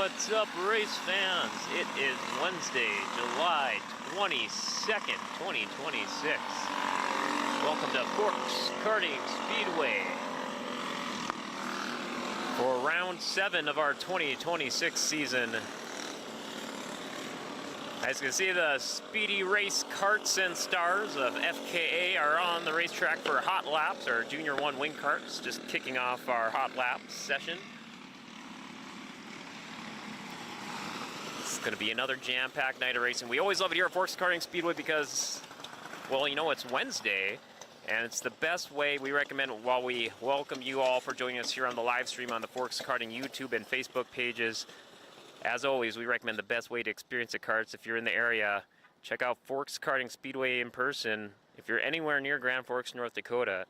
What's up, race fans? It is Wednesday, July 22nd, 2026. Welcome to Forks Karting Speedway for round 7 of our 2026 season. As you can see, the Speedy Race Karts and Stars of FKA are on the racetrack for hot laps, our Junior 1 wing karts, just kicking off our hot lap session. It's going to be another jam-packed night of racing. We always love it here at Forks Karting Speedway because, well, you know, it's Wednesday, and it's the best way. We recommend, while we welcome you all for joining us here on the live stream on the Forks Karting YouTube and Facebook pages. As always, we recommend the best way to experience the karts. If you're in the area, check out Forks Karting Speedway in person. If you're anywhere near Grand Forks, North Dakota,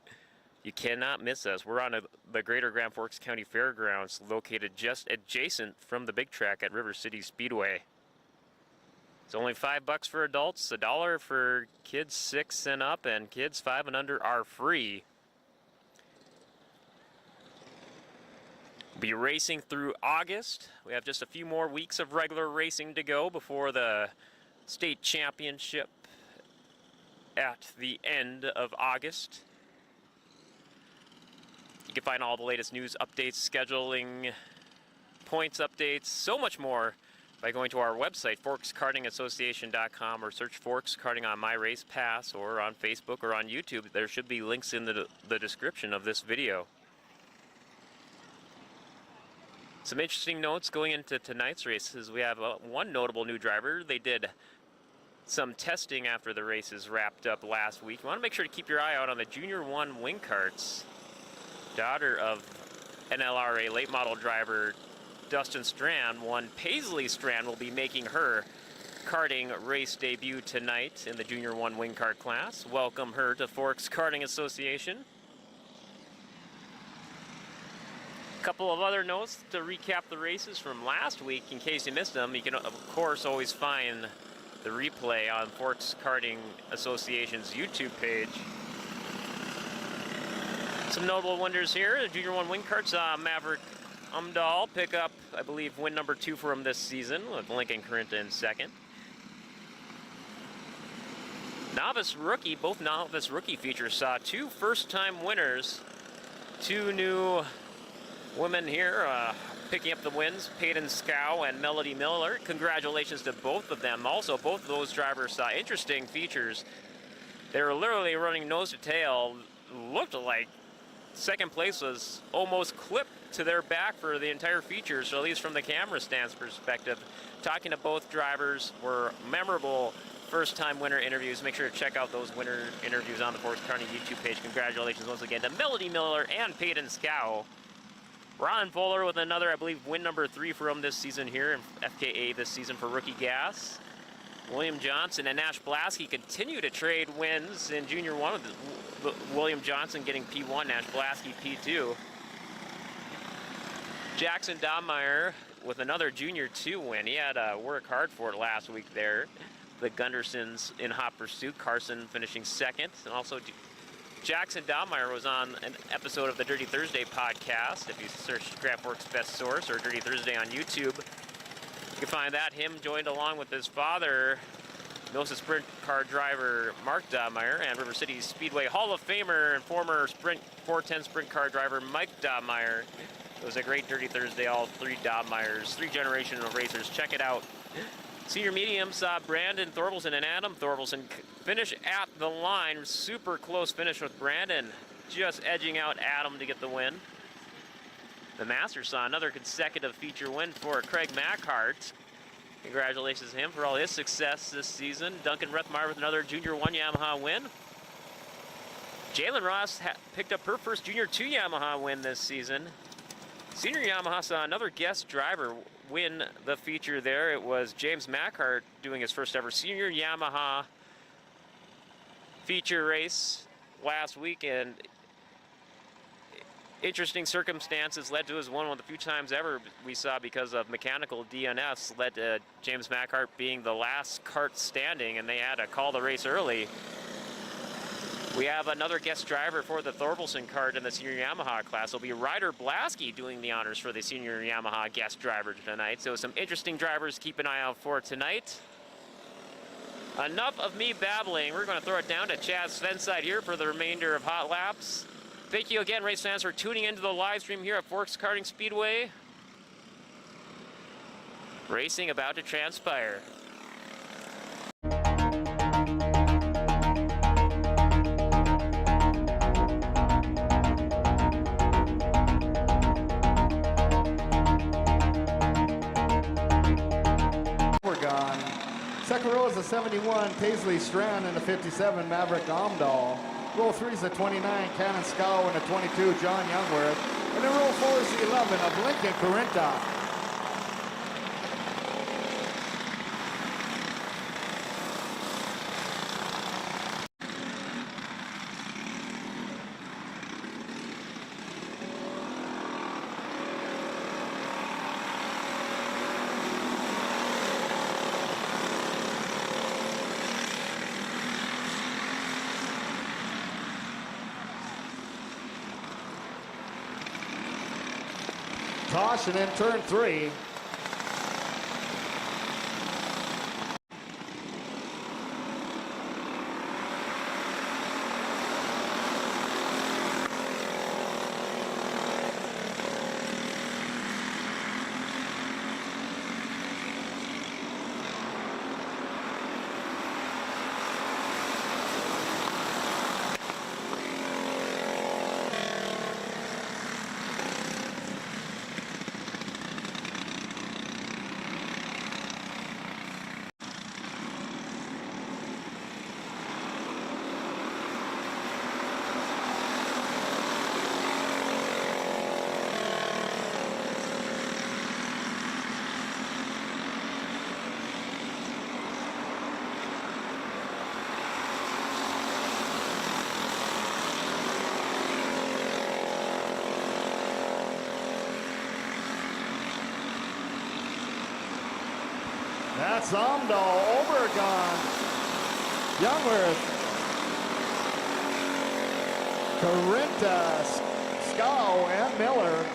you cannot miss us. We're on the Greater Grand Forks County Fairgrounds, located just adjacent from the big track at River City Speedway. It's only $5 for adults, $1 for kids 6 and up, and kids 5 and under are free. Be racing through August. We have just a few more weeks of regular racing to go before the state championship at the end of August. You can find all the latest news updates, scheduling, points updates, so much more by going to our website, forkskartingassociation.com, or search Forks Karting on My Race Pass, or on Facebook or on YouTube. There should be links in the description of this video. Some interesting notes going into tonight's races. We have one notable new driver. They did some testing after the races wrapped up last week. You want to make sure to keep your eye out on the Junior 1 wing karts. Daughter of NLRA late model driver Dustin Strand, one Paisley Strand, will be making her karting race debut tonight in the Junior 1 wing kart class. Welcome her to Forks Karting Association. A couple of other notes to recap the races from last week in case you missed them. You can, of course, always find the replay on Forks Karting Association's YouTube page. Some notable winners here. The Junior 1 wing karts, Maverick Umdahl pick up, I believe, win number 2 for him this season, with Lincoln Corinta in second. Novice rookie, both novice rookie features saw 2 first-time winners. 2 new women here picking up the wins, Peyton Scow and Melody Miller. Congratulations to both of them. Also, both of those drivers saw interesting features. They were literally running nose to tail. Looked like second place was almost clipped to their back for the entire feature, so at least from the camera stance perspective. Talking to both drivers were memorable first-time winner interviews. Make sure to check out those winner interviews on the Forks Karting YouTube page. Congratulations once again to Melody Miller and Peyton Scow. Ron Fuller with another, I believe, win number 3 for him this season here in FKA this season for rookie gas. William Johnson and Nash Blasky continue to trade wins in Junior 1, with William Johnson getting P1, Nash Blasky P2. Jackson Dahmeyer with another Junior 2 win. He had to work hard for it last week there. The Gundersons in hot pursuit, Carson finishing second. And also Jackson Dahmeyer was on an episode of the Dirty Thursday podcast. If you search Grand Forks Best Source or Dirty Thursday on YouTube, you can find that. Him joined along with his father, NOSA Sprint car driver Mark Dahmeyer, and River City Speedway Hall of Famer and former Sprint 410 sprint car driver Mike Dahmeyer. It was a great Dirty Thursday, all 3 Dahmeyers, 3 generation of racers. Check it out. Senior medium saw Brandon Thorvaldsen and Adam Thorvaldsen finish at the line. Super close finish with Brandon just edging out Adam to get the win. The Masters saw another consecutive feature win for Craig Mackhart. Congratulations to him for all his success this season. Duncan Rethmeyer with another Junior 1 Yamaha win. Jalen Ross picked up her first Junior 2 Yamaha win this season. Senior Yamaha saw another guest driver win the feature there. It was James Mackhart doing his first ever Senior Yamaha feature race last weekend. Interesting circumstances led to his one of the few times ever we saw because of mechanical DNFs led to James Mackhart being the last kart standing, and they had to call the race early. We have another guest driver for the Thorvaldsen kart in the senior Yamaha class. It'll be Ryder Blasky doing the honors for the senior Yamaha guest driver tonight. So some interesting drivers to keep an eye out for tonight. Enough of me babbling. We're going to throw it down to Chad Svenside here for the remainder of Hot Laps. Thank you again, race fans, for tuning into the live stream here at Forks Karting Speedway. Racing about to transpire. Second row is a 71, Paisley Strand, and a 57, Maverick Omdahl. Row 3 is a 29, Cannon Scow, and a 22, John Youngworth. And then row 4 is the 11 of Lincoln Corinta. Caution in turn 3. That's Omdahl, Obergon, Youngworth, Corinta, Scow, and Miller.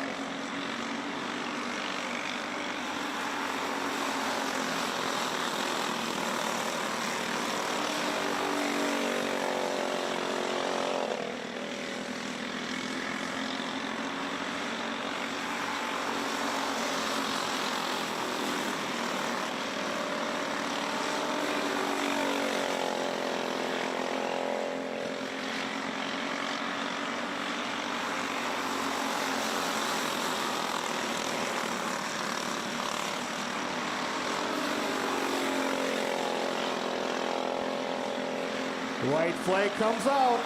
The white flag comes out.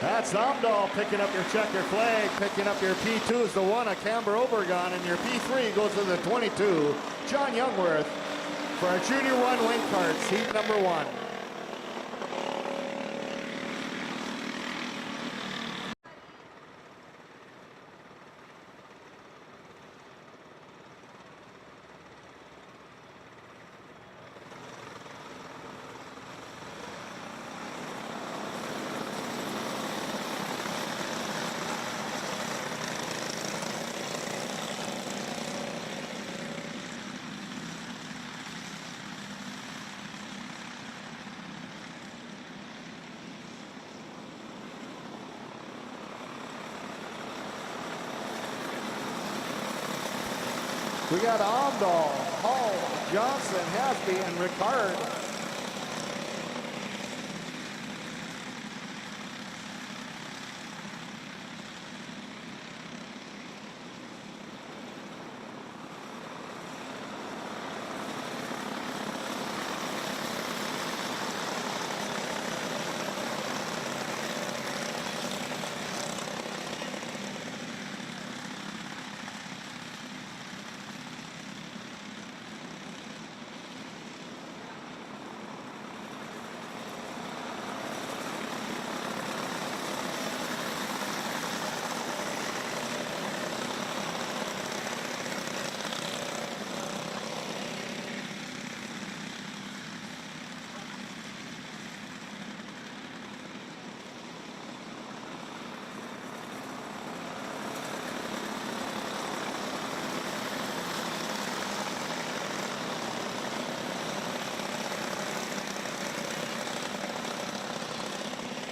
That's Omdahl picking up your checker flag, picking up your P2 is the 1 of Camber Obergon, and your P3 goes to the 22, John Youngworth, for our Junior 1 wing carts, heat number 1. We got Omdahl, Hall, Johnson, Hasby, and Ricard.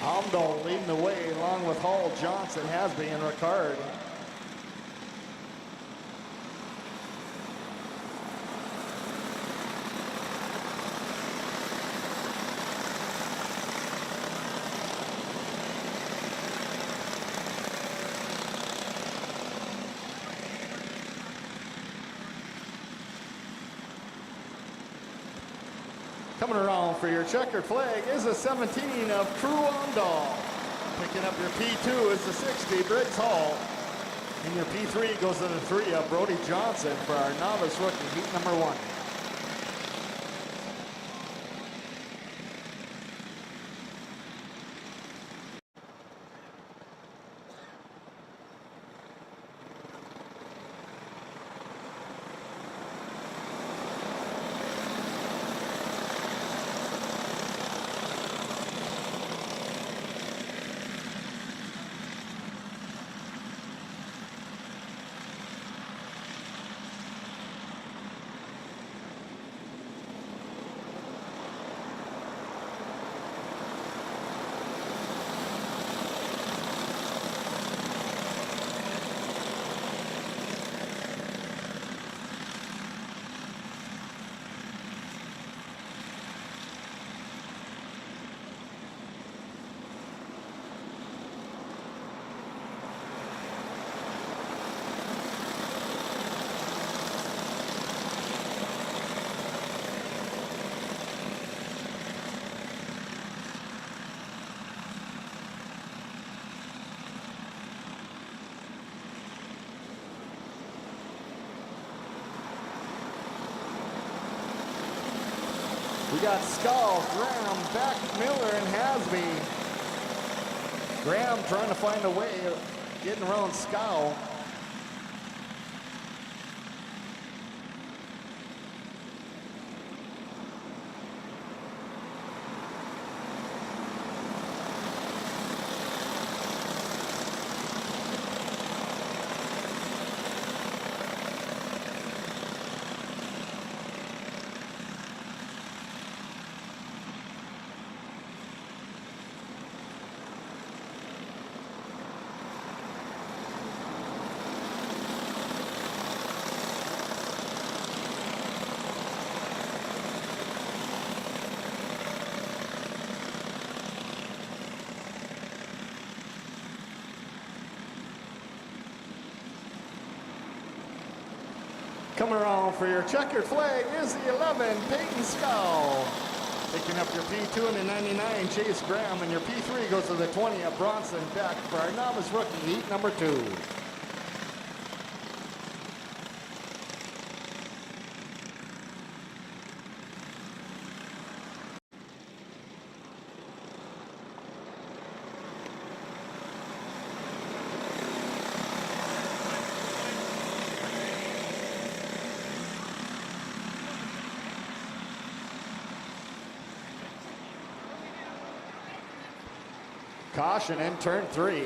Amdahl leading the way along with Hall, Johnson, Hasby, and Ricard. Coming around for your checkered flag is a 17 of Crew Amdahl. Picking up your P2 is the 60, Briggs Hall. And your P3 goes to the 3 of Brody Johnson for our novice rookie, heat number 1. We got Skull, Graham, Beck, Miller, and Hasby. Graham trying to find a way of getting around Skull. Coming around for your checkered flag is the 11, Peyton Skull. Picking up your P2 and the 99, Chase Graham, and your P3 goes to the 20 of Bronson Beck for our novice rookie, heat number 2. Caution in turn 3.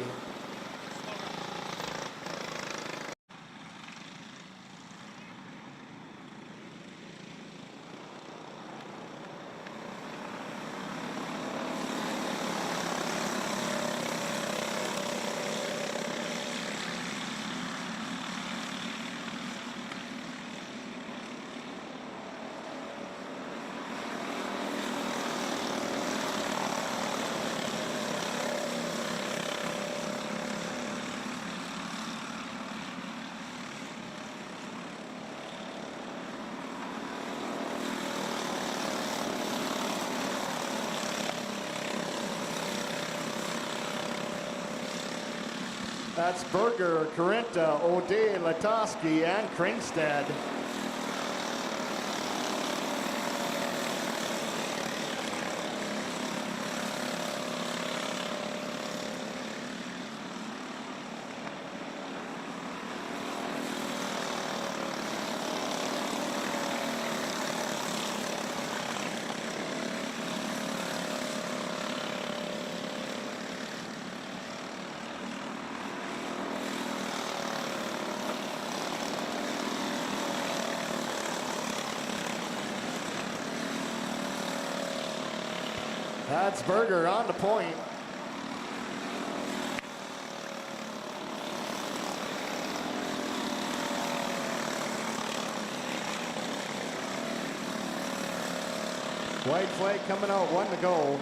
That's Berger, Carenta, O'Day, Latoski, and Kringstad. That's Berger on the point. White flag coming out, 1 to go.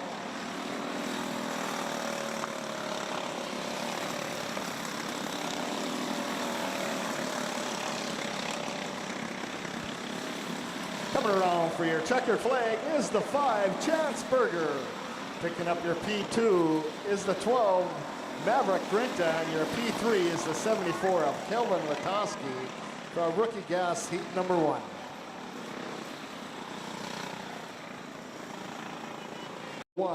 Coming around for your checkered flag is the 5, Chance Berger. Picking up your P2 is the 12, Maverick Grinta, and your P3 is the 74 of Kelvin Latoski for rookie gas heat number 1.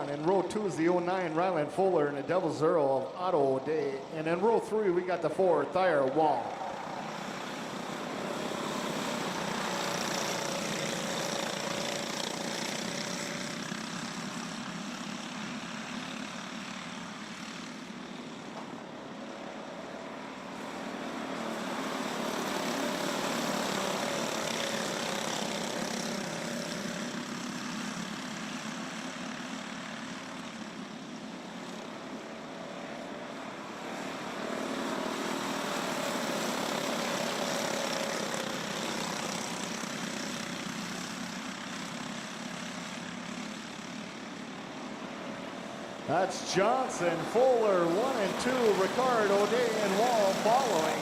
In row 2 is the 09 Ryland Fuller and the Devil's Earl of Otto O'Day. And in row 3 we got the 4 Thayer Wall. That's Johnson, Fuller, 1 and 2, Ricard, O'Day, and Wall following.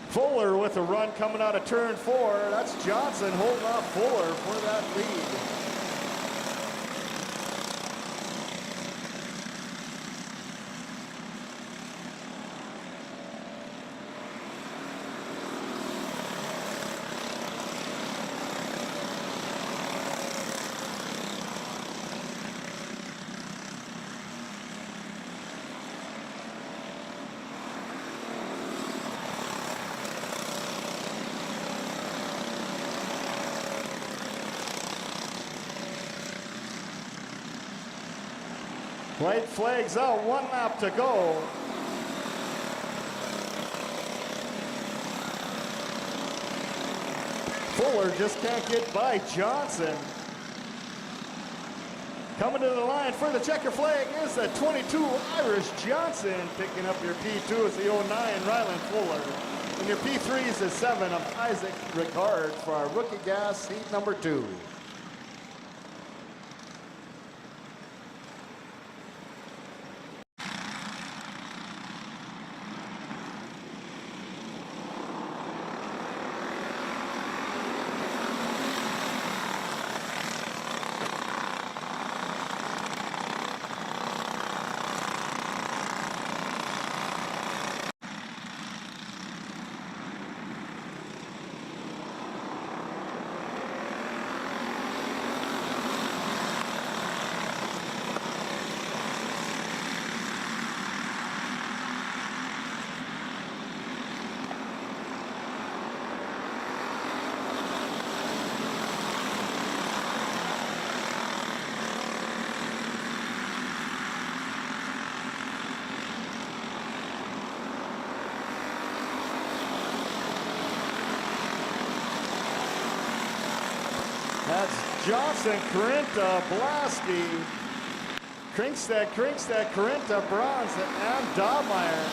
Fuller with a run coming out of turn 4. That's Johnson holding off Fuller for that lead. White flags out, 1 lap to go. Fuller just can't get by Johnson. Coming to the line for the checker flag is the 22 Irish Johnson. Picking up your P2 is the 09 Ryland Fuller. And your P3 is the 7 of Isaac Ricard for our rookie gas heat number 2. That's Johnson, Corinta, Blasky, Krinkstead, Corinta, Bronze, and Dobmeyer.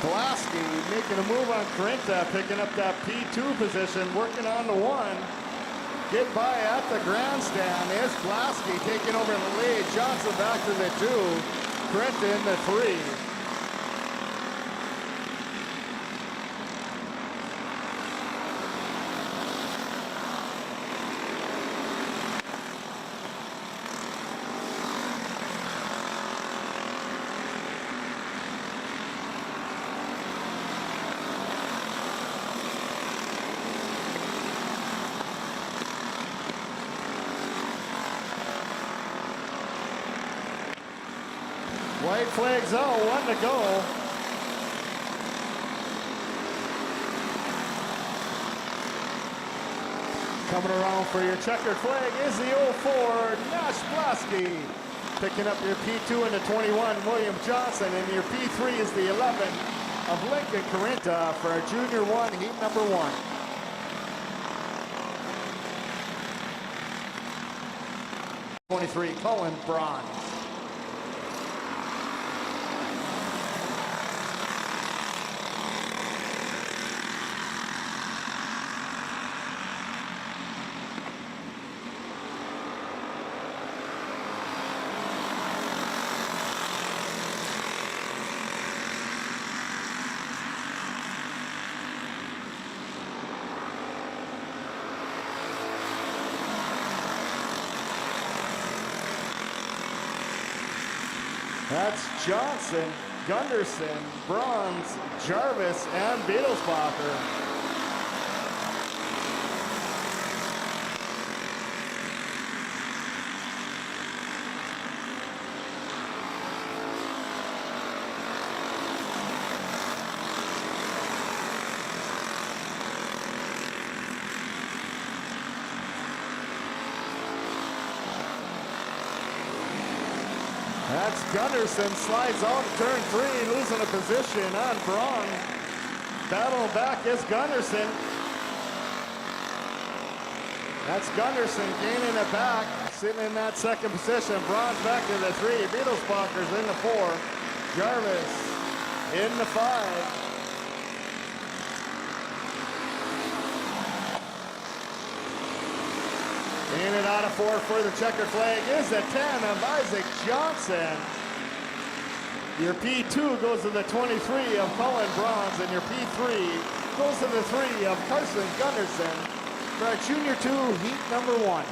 Blasky making a move on Corinta, picking up that P2 position, working on the 1. Get by at the grandstand is Blasky taking over the lead. Johnson back to the 2, Corinta in the 3. White flags out, 1 to go. Coming around for your checkered flag is the 04 Nash Blasky. Picking up your P2 and the 21 William Johnson, and your P3 is the 11 of Lincoln Corinta for our Junior 1 heat number 1. #23 Cullen Bronze. That's Johnson, Gunderson, Bronze, Jarvis, and Beetlesbacher. That's Gunderson, slides out turn 3, losing a position on Braun. Battle back is Gunderson. That's Gunderson gaining it back, sitting in that second position. Braun's back to the 3, Beetlesbacher's in the 4, Jarvis in the 5. In and out of 4 for the checkered flag is the 10 of Isaac Johnson. Your P2 goes to the 23 of Cullen Bronze, and your P3 goes to the 3 of Carson Gunderson for our Junior 2 heat number 1.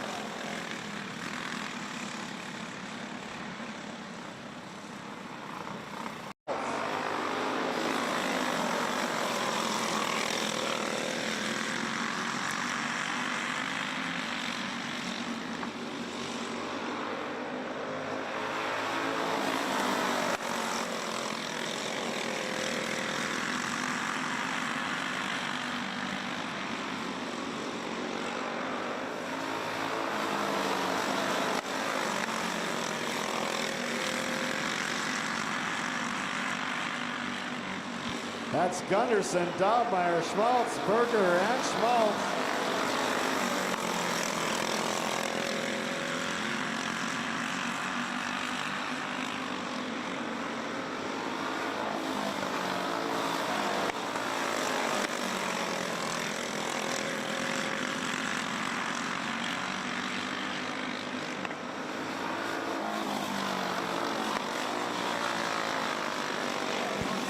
That's Gunderson, Dobmeyer, Schmaltz, Berger, and Schmaltz.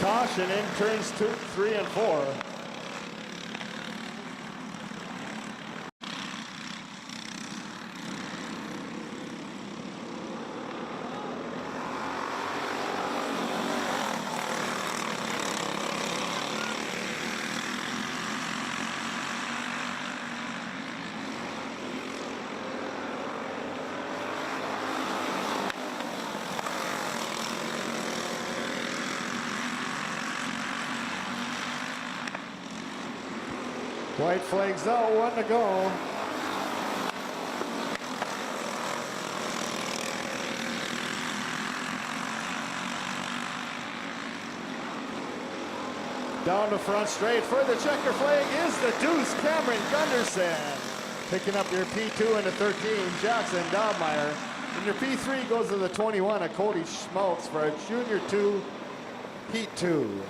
Caution in turns 2, 3, and 4. White flags out, 1 to go. Down to front straight for the checker flag is the deuce, Cameron Gunderson. Picking up your P2 and the 13, Jackson Dobmeyer. And your P3 goes to the 21 of Cody Schmaltz for a Junior 2 Heat 2.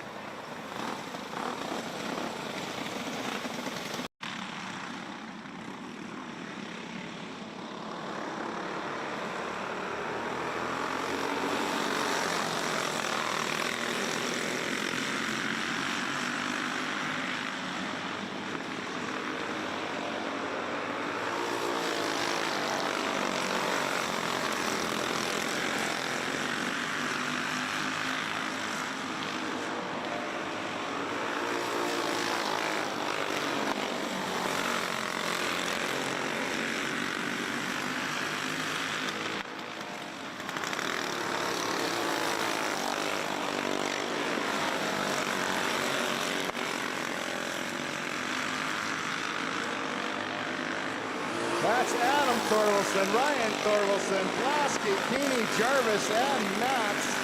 That's Adam Thorvaldsen, Ryan Thorvaldsen, Plasky, Keeney, Jarvis, and Matz.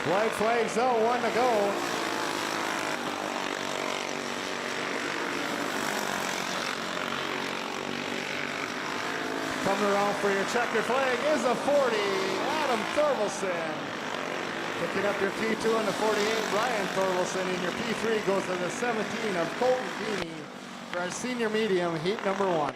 White flags out, 1 to go. Coming around for your checkered flag is a 40, Adam Thorvaldsen. Picking up your P2 and the 48, Ryan Thorvaldsen, and your P3 goes to the 17 of Colton Keeney for our senior medium heat number 1.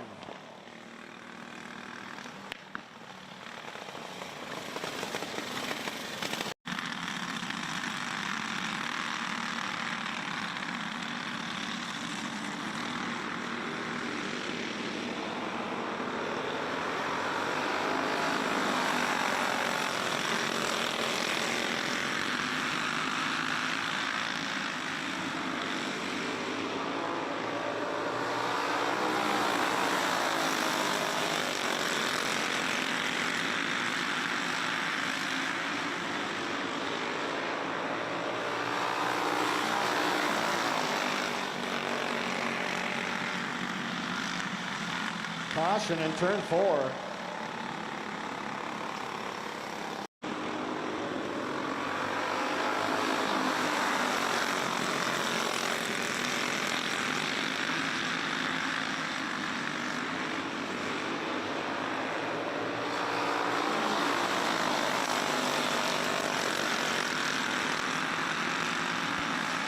Caution in turn 4.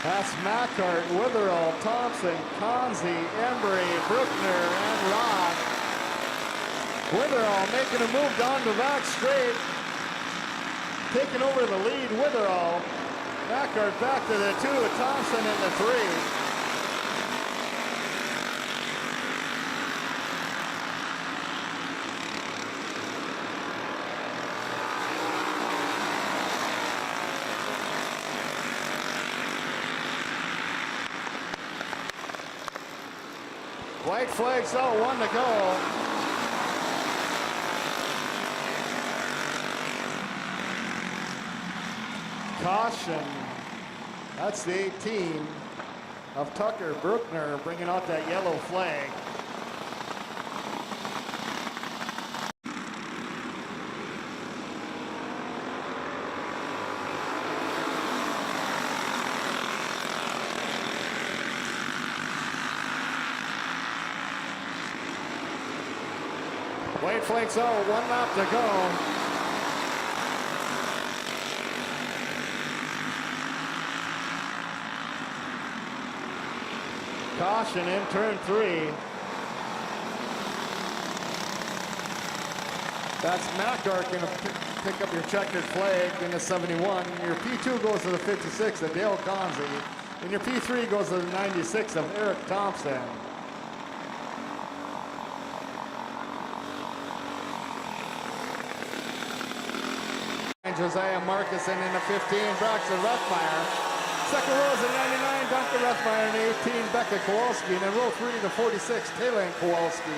That's Mackart, Witherall, Thompson, Conzi, Embry, Bruckner, and Rock. Witherall making a move down the back straight. Taking over the lead, Witherall. Mackart back to the 2, Thompson in the 3. White flags out, 1 to go. Caution. That's the 18 of Tucker Bruckner bringing out that yellow flag. White flags out, 1 lap to go. Caution in turn 3. That's Mackart going to pick up your checkered flag in the 71. Your P2 goes to the 56 of Dale Conzi. And your P3 goes to the 96 of Eric Thompson. And Josiah Marcuson in the 15, Braxton Ruthmeyer. Second row is a 99, Duncan Ruthmeyer, and 18, Becca Kowalski. And then row 3 to 46, Taylor Kowalski.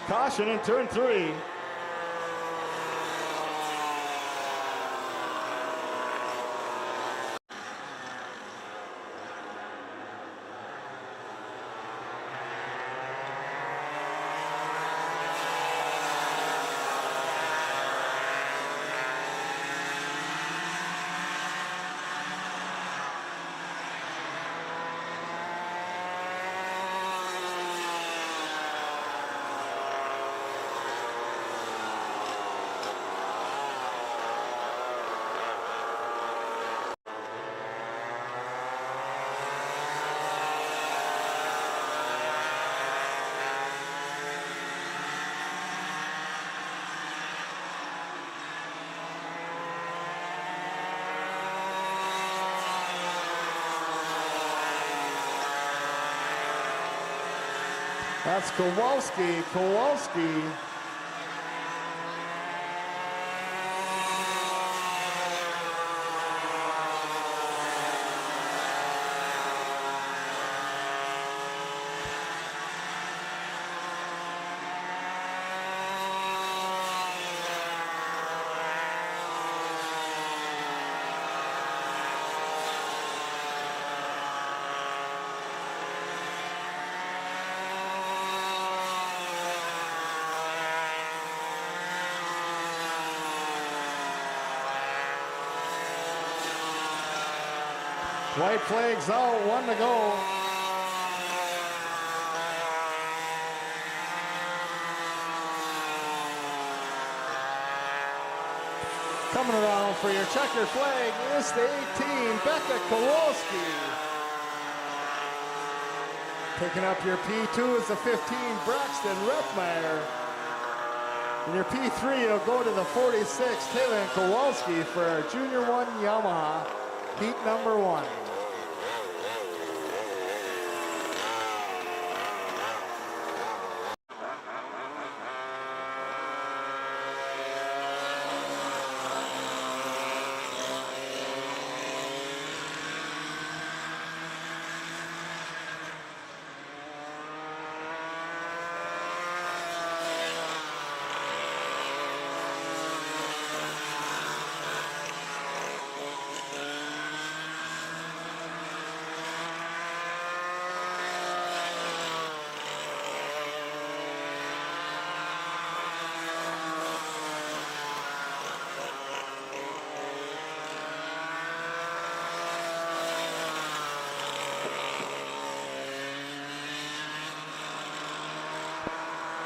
Caution in turn 3. That's Kowalski. White flags out, 1 to go. Coming around for your checker flag is the 18, Becca Kowalski. Picking up your P2 is the 15, Braxton Rettmeyer. And your P3 will go to the 46, Taylor Kowalski for our Junior 1 Yamaha, heat number 1.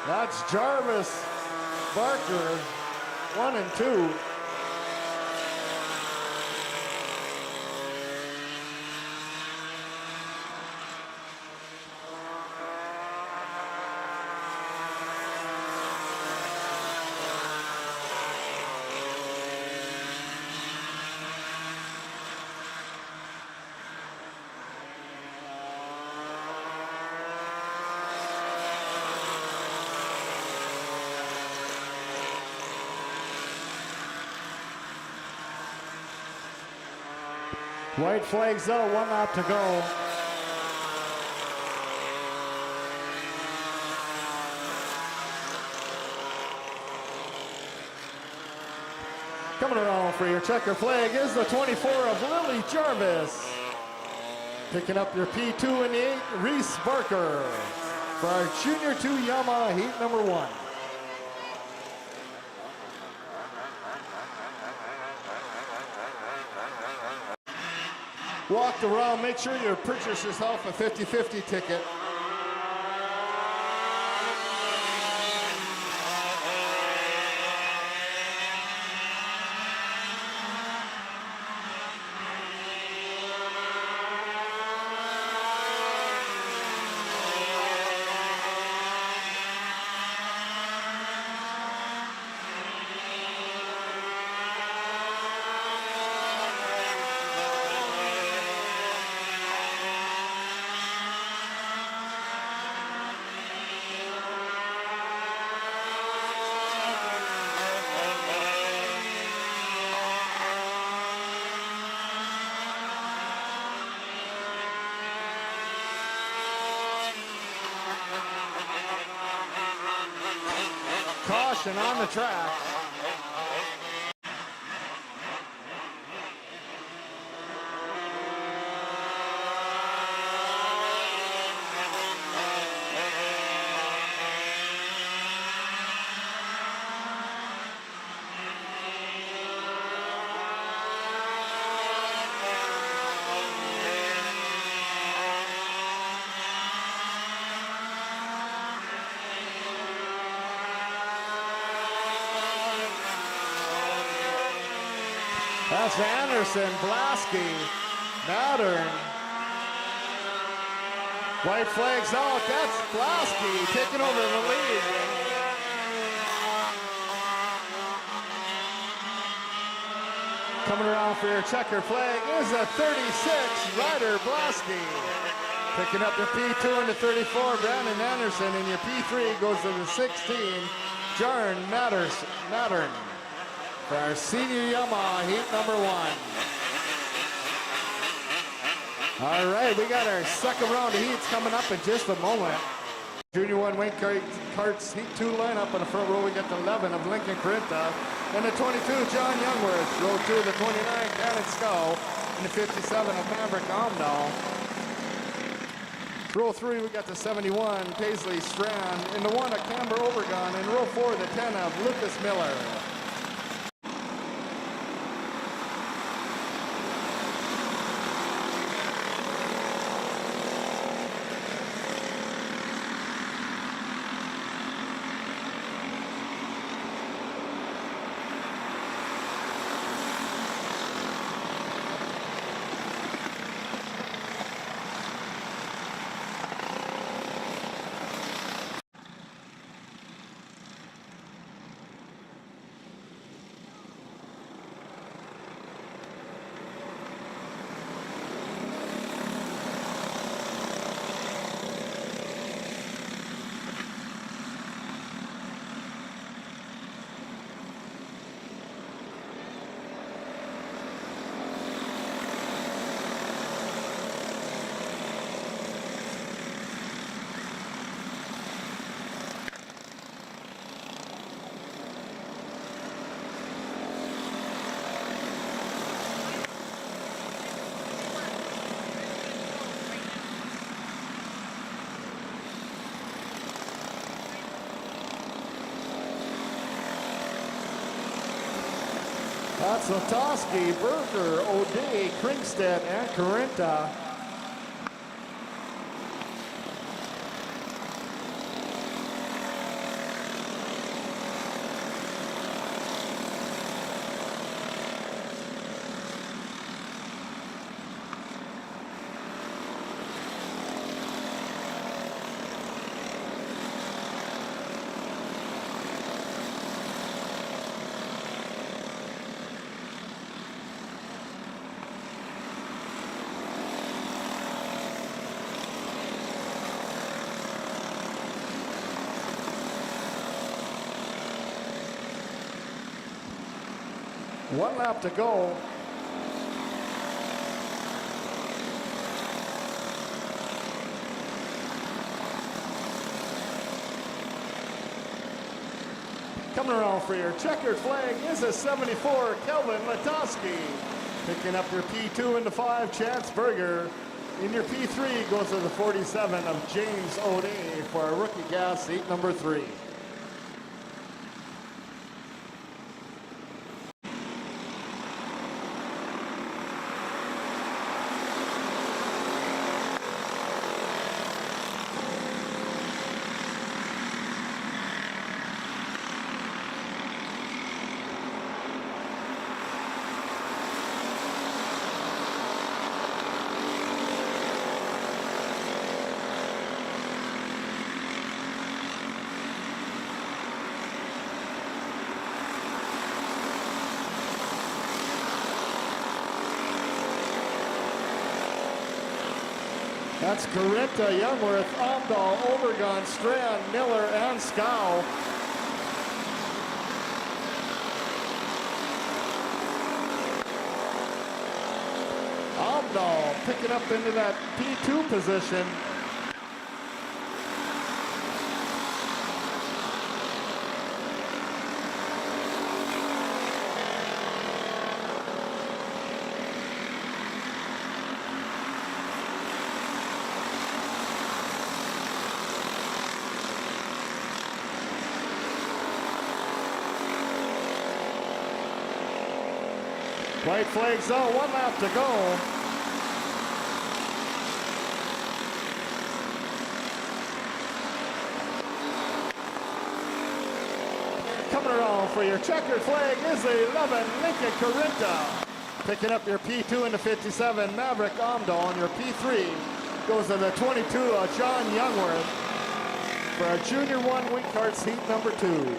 That's Jarvis Barker, 1 and 2. White flags out, 1 lap to go. Coming around for your checker flag is the 24 of Lily Jarvis. Picking up your P2 and the 8, Reese Barker for our Junior 2 Yamaha heat number 1. Walked around, make sure you purchase yourself a 50-50 ticket. Caution on the track. That's Anderson, Blasky, Mattern. White flags out. That's Blasky taking over the lead. Coming around for your checker flag is a 36, Ryder Blasky. Picking up the P2 and the 34, Brandon Anderson, and your P3 goes to the 16, Jarn Mattern. For our senior Yamaha heat number 1. All right, we got our second round of heats coming up in just a moment. Junior 1 Wing Karts heat 2 lineup in the front row. We got the 11 of Lincoln Corinta, and the 22 John Youngworth. Row 2 the 29 Cannon Scow, and the 57 of Maverick Omdahl. Row 3 we got the 71 Paisley Strand, and the 1 of Camber Obregon, and row 4 the 10 of Lucas Miller. That's Latoski, Berger, O'Day, Kringstedt, and Carinta. One lap to go. Coming around for your checkered flag is a 74, Kelvin Latoski. Picking up your P2 into 5, Chance Berger. In your P3 goes to the 47 of James O'Day for our rookie gas, seat number 3. That's Carinta, Youngworth, Omdahl, Overgon, Strand, Miller, and Scow. Omdahl picking up into that P2 position. White flags out, 1 lap to go. Coming around for your checkered flag is the 11, Lincoln Carinta. Picking up your P2 into 57, Maverick Omdahl. On your P3 goes to the 22, John Youngworth for our Junior 1 Wing Karts heat number 2.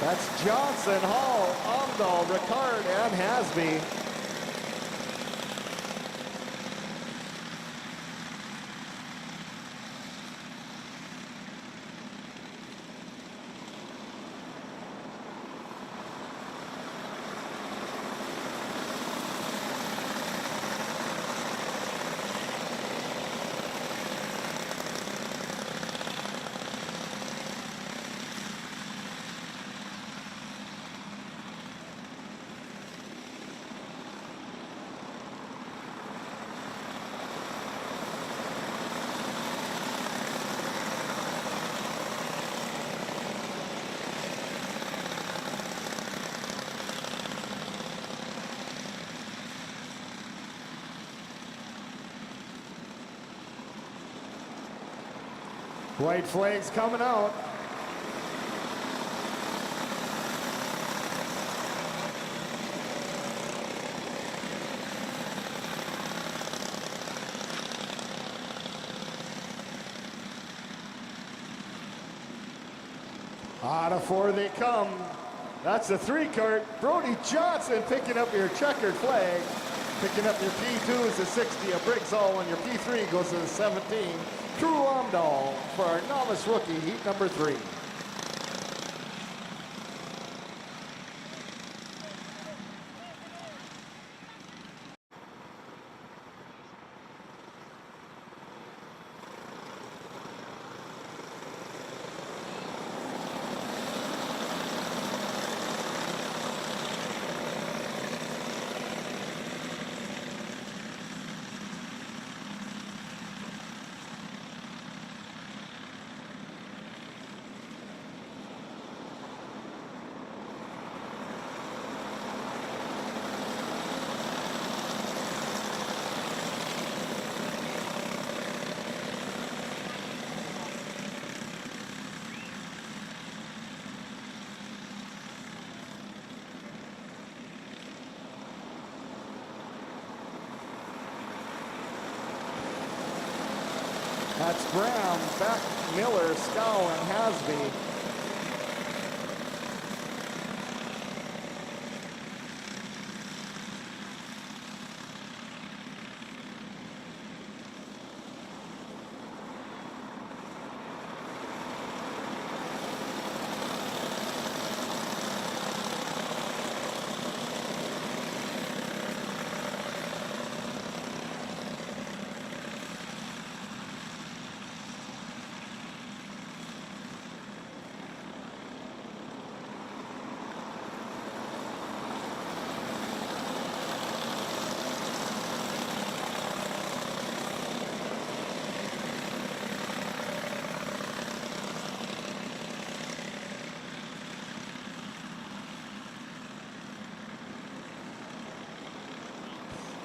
That's Johnson, Hall, Omdahl, Ricard, and Hasby. White flags coming out. Out of 4 they come. That's the 3-cart. Brody Johnson picking up your checkered flag. Picking up your P2 is the 60. A Briggsall, and your P3 goes to the 17. Drew Omdahl for our novice rookie, heat number 3. That's Graham, Beck, Miller, Scow, and Hasby.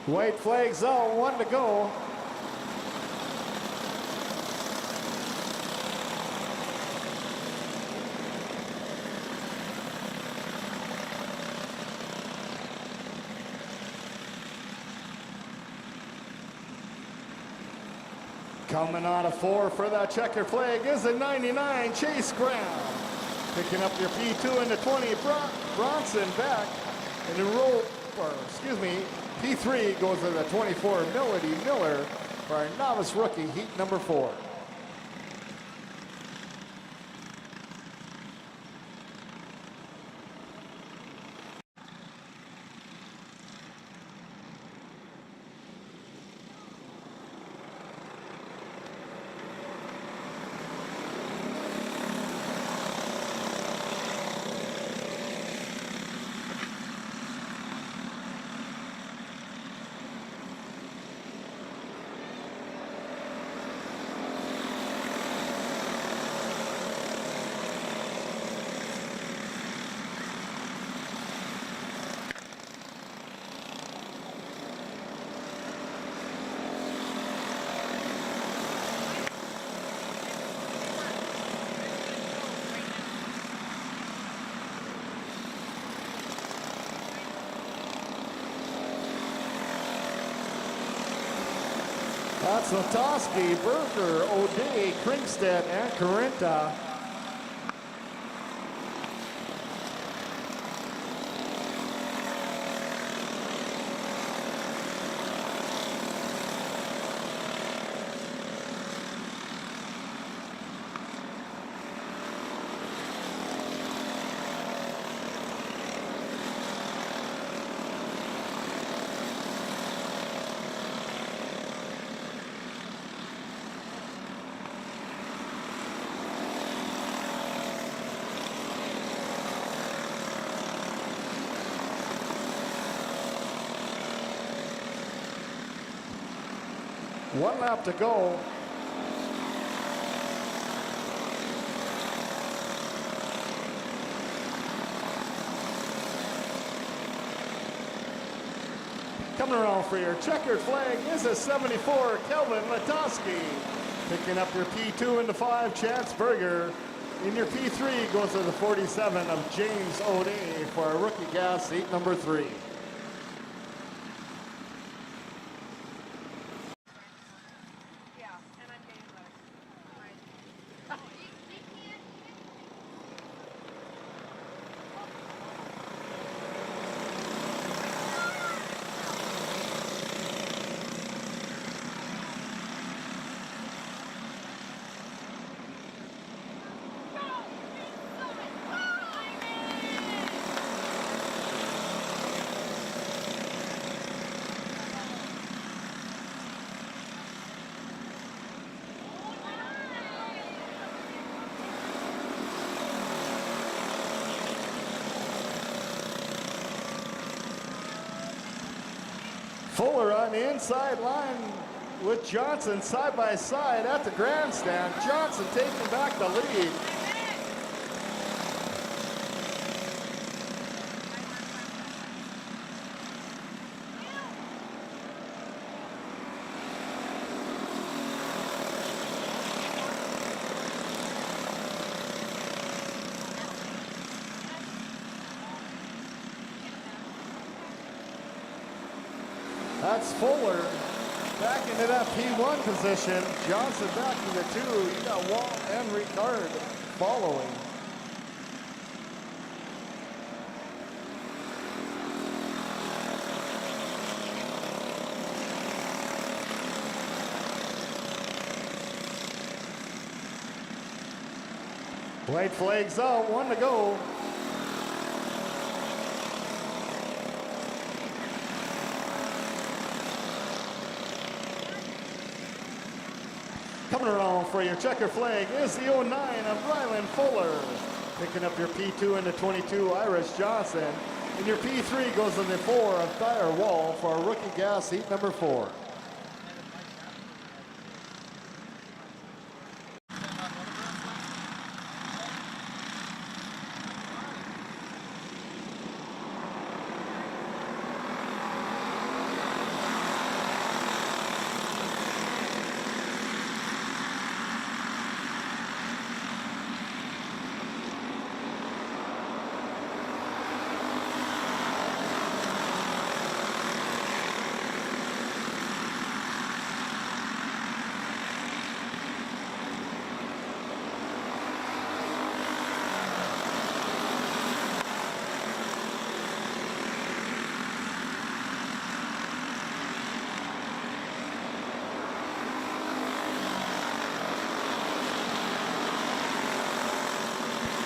White flags out, 1 to go. Coming out of 4 for that checker flag is a 99, Chase Graham. Picking up your P2 in the 20, Bronson back. And the P3 goes to the 24, Melody Miller for our novice rookie, heat number 4. That's Latoski, Berger, O'Day, Kringstedt, and Carinta. One lap to go. Coming around for your checkered flag is a 74, Kelvin Latoski. Picking up your P2 into 5, Chance Berger. In your P3 goes to the 47 of James O'Day for a rookie gas, heat number 3. Fuller on the inside line with Johnson side by side at the grandstand. Johnson taking back the lead. That's Fuller back into that P1 position. Johnson back to the 2. You got Wall and Ricard following. White flags out, 1 to go. Coming around for your checker flag is the 09 of Ryland Fuller. Picking up your P2 into 22, Irish Johnson. And your P3 goes to the 4 of Thayer Wall for a rookie gas, heat number 4.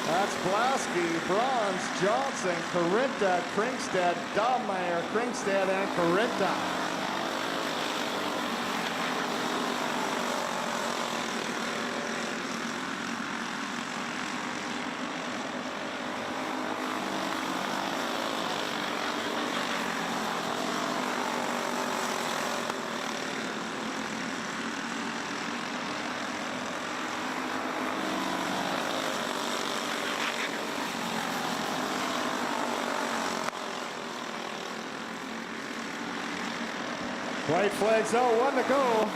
That's Blasky, Bronze, Johnson, Corinta, Kringstad, Dahlmeyer, Kringstad, and Corinta. White flags out, 1 to go.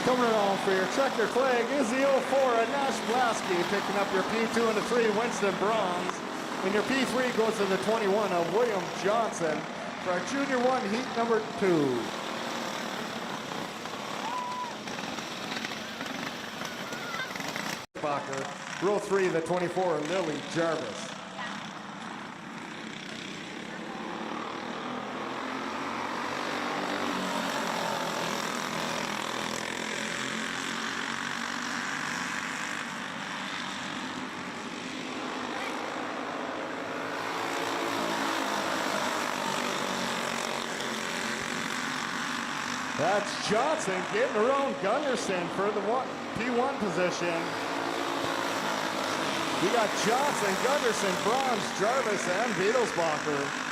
Coming along for your checker flag is the 04 of Nash Blasky, picking up your P2 and the 3, Winston Bronze. And your P3 goes to the 21 of William Johnson for our Junior 1 heat number 2. Row 3, the 24, Lily Jarvis. That's Johnson getting around Gunderson for the P1 position. We got Johnson, Gunderson, Bronze, Jarvis, and Beetlesbacher.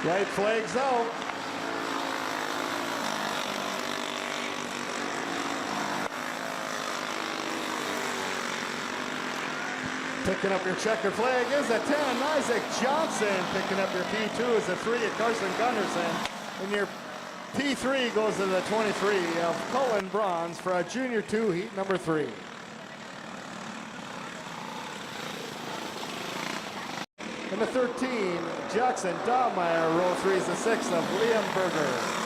White flag's out. Picking up your checker flag is a 10, Isaac Johnson. Picking up your P2 is a 3 at Carson Gunderson. And your P3 goes to the 23 of Cullen Bronze for a Junior 2 heat number 3. And the 13, Jackson Dahmeyer, row 3 is the 6 of Liam Berger.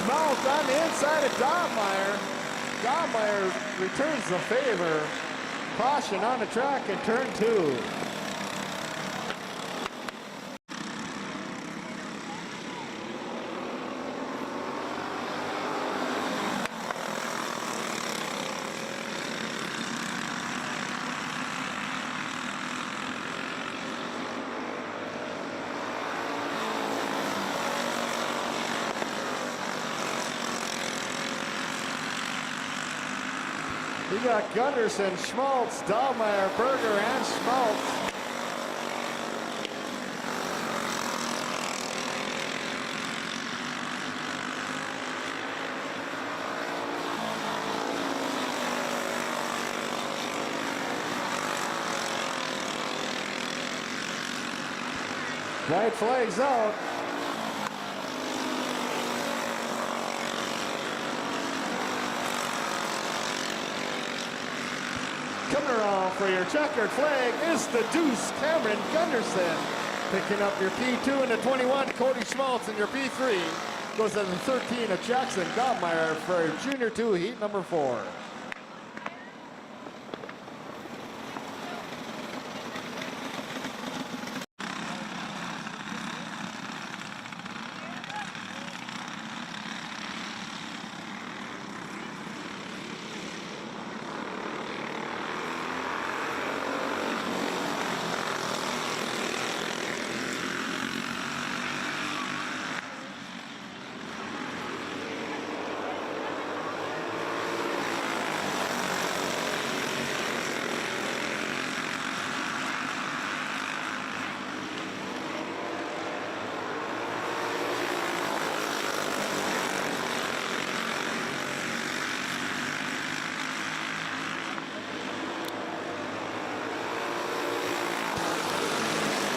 Schmaltz on the inside of Dahmeyer. Dahmeyer returns the favor. Caution on the track in turn 2. We got Gunderson, Schmaltz, Dahmeyer, Berger, and Schmaltz. White flag's out. Coming around for your checkered flag is the Deuce, Cameron Gunderson. Picking up your P2 and the 21, Cody Schmaltz, and your P3 goes to the 13 of Jackson Dahmeyer for Junior 2 heat number 4.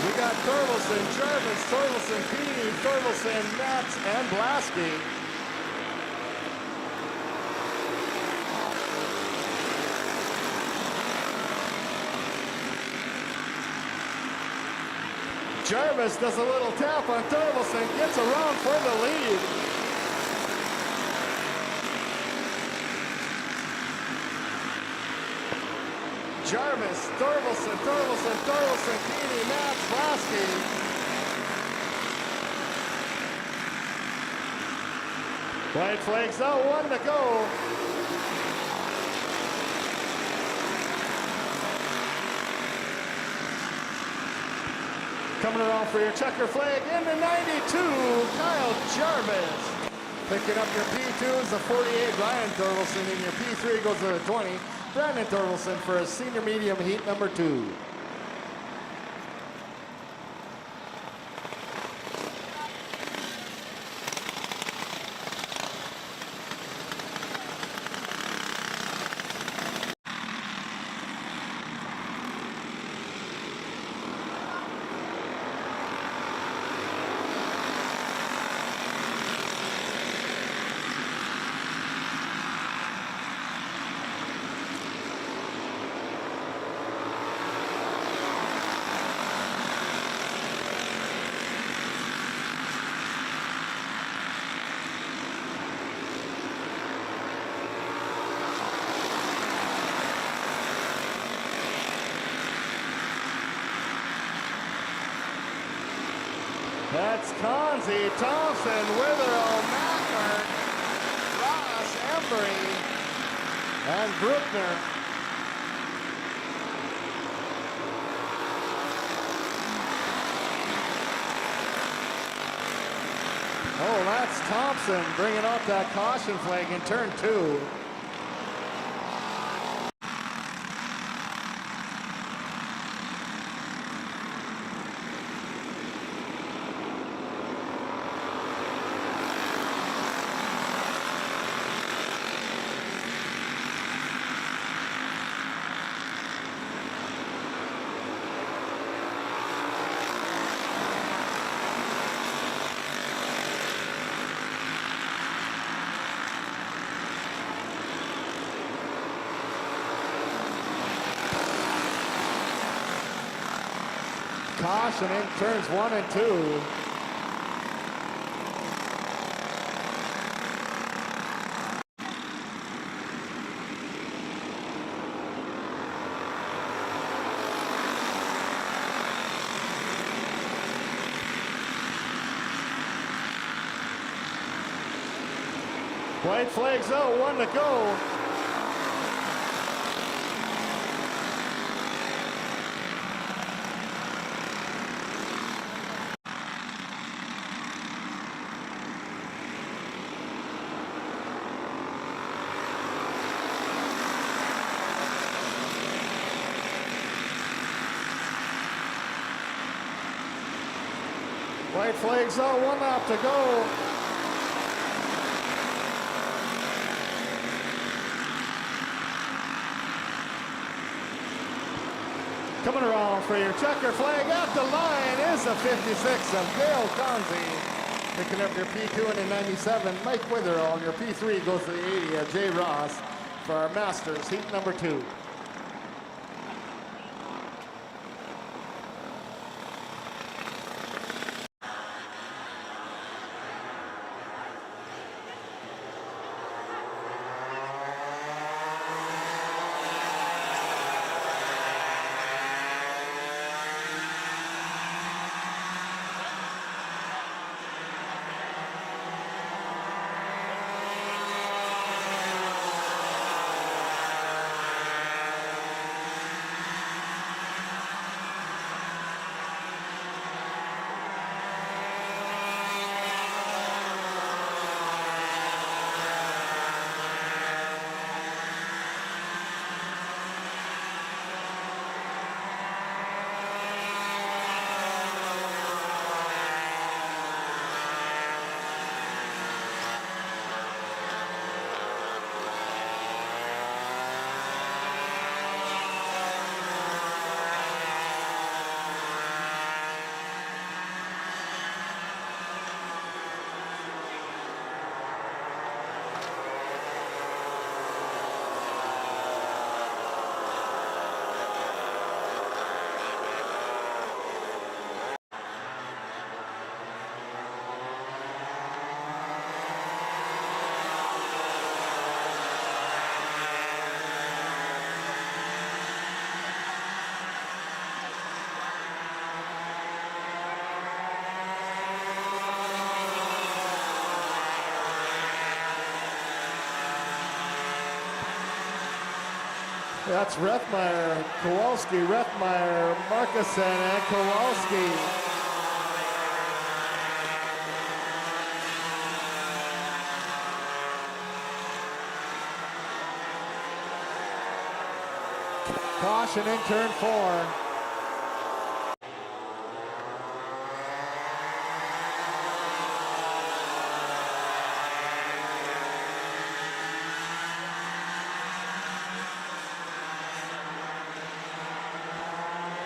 We got Thorvaldsen, Jarvis, Thorvaldsen, Peany, Thorvaldsen, Matz, and Blasky. Jarvis does a little tap on Thorvaldsen, gets around for the lead. Jarvis, Thorvaldsen, Peany, Matz, Blasky. White flag's out, 1 to go. Coming around for your checker flag in the 92, Kyle Jarvis. Picking up your P2 is the 48, Ryan Thorvaldsen, and your P3 goes to the 20. Brandon Thorvaldsen for a senior medium heat number 2. That's Conzi, Thompson, Witherell, Mackler, Ross, Embry, and Bruckner. Oh, that's Thompson bringing up that caution flag in turn 2. Caution in turns 1 and 2. White flags out, 1 to go. White flags out, 1 lap to go. Coming around for your checker flag at the line is the 56 of Dale Conzi. Picking up your P2 and a 97, Mike Witherall. Your P3 goes to the 80 of Jay Ross for our Masters heat number 2. That's Rethmeyer, Kowalski, Rethmeyer, Markusen, and Kowalski. Caution in turn 4.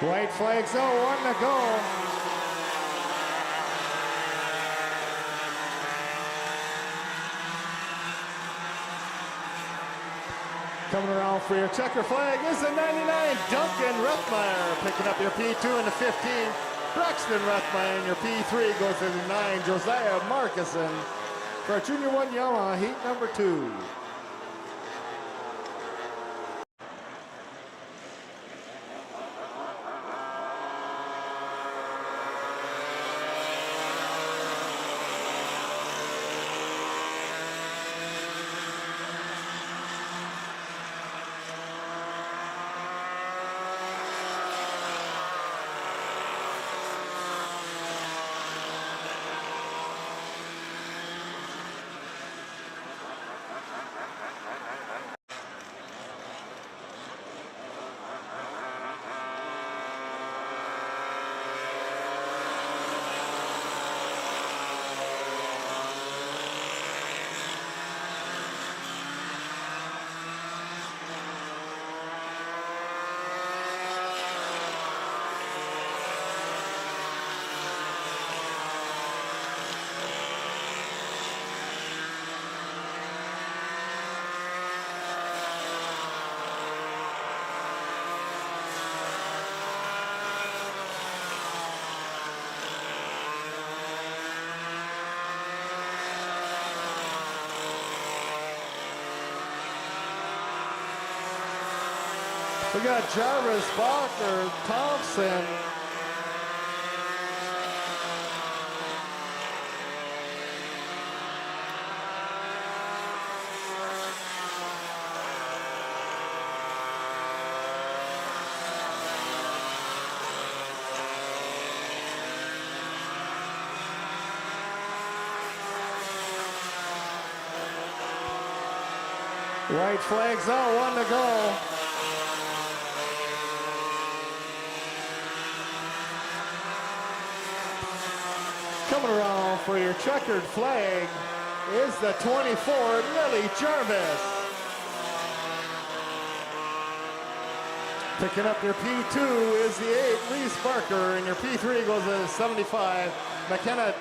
White flags out, 1 to go. Coming around for your checker flag is the 99, Duncan Rethmeyer, picking up your P2 and the 15. Braxton Rethmeyer and your P3 goes to the 9, Josiah Markusen for our Junior 1 Yamaha heat number 2. We got Jarvis, Barker, Thompson. White flags out, 1 to go. Coming around for your checkered flag is the 24, Lily Jarvis. Picking up your P2 is the 8, Reese Barker, and your P3 goes to 75, McKenna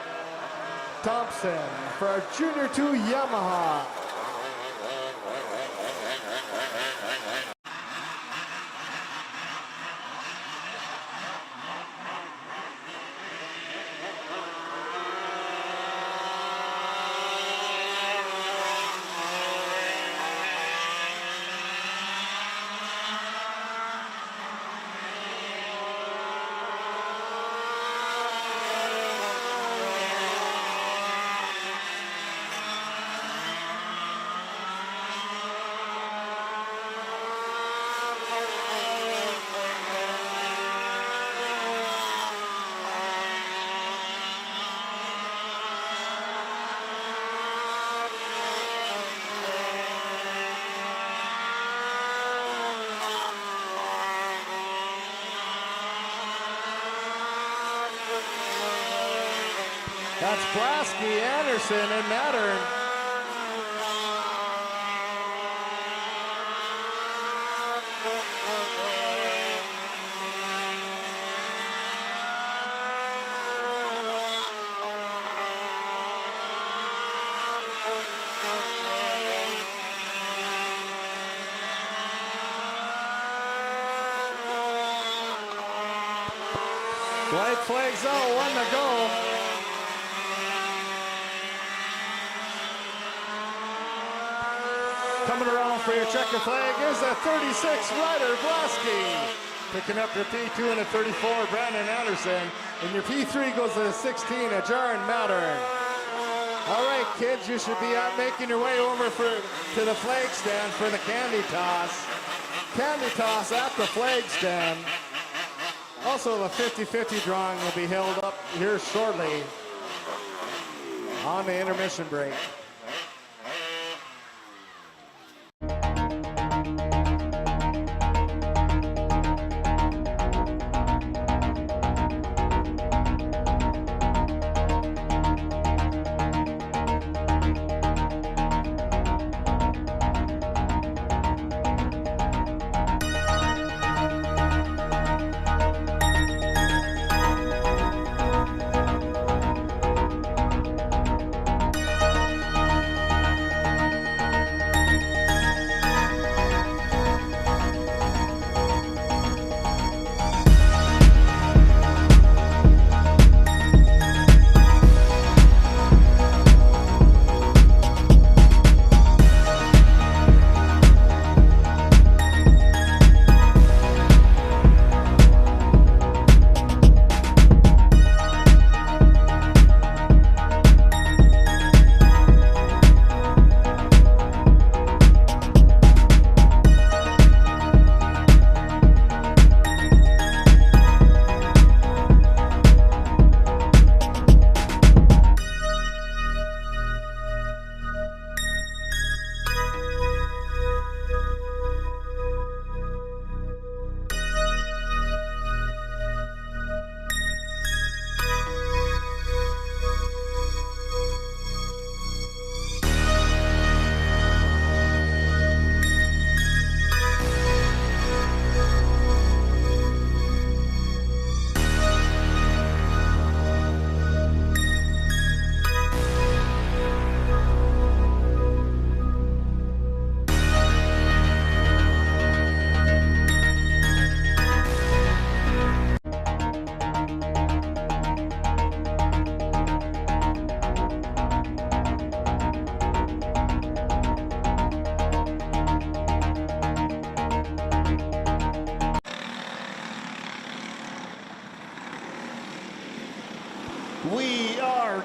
Thompson for our Junior 2 Yamaha. That's Blasky, Anderson, and Mattern. White flags out, 1 to go. Coming around for your checker flag is a 36, Ryder Blasky. Picking up your P2 and a 34, Brandon Anderson. And your P3 goes to 16, a Jaron Mattern. All right, kids, you should be out making your way over to the flag stand for the candy toss. Candy toss at the flag stand. Also, the 50-50 drawing will be held up here shortly on the intermission break.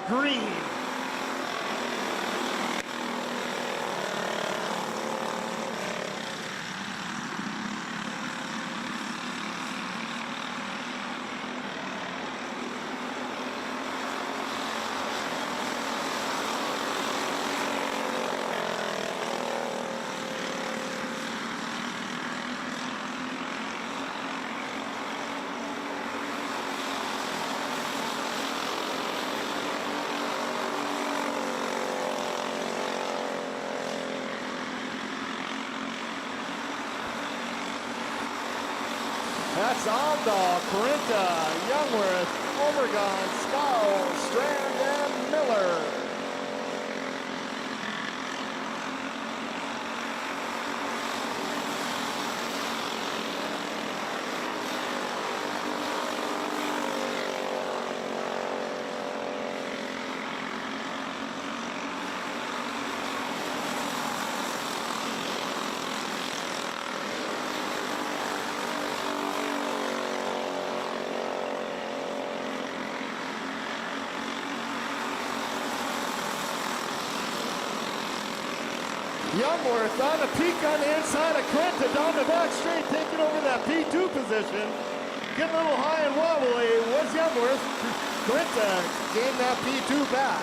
green. That's Amdahl, Corinta, Youngworth, Obergon, Scowl, Strand, and Miller. Youngworth on a peak on the inside of Corinta, down the back straight, taking over that P2 position. Getting a little high and wobbly was Youngworth. Corinta gained that P2 back.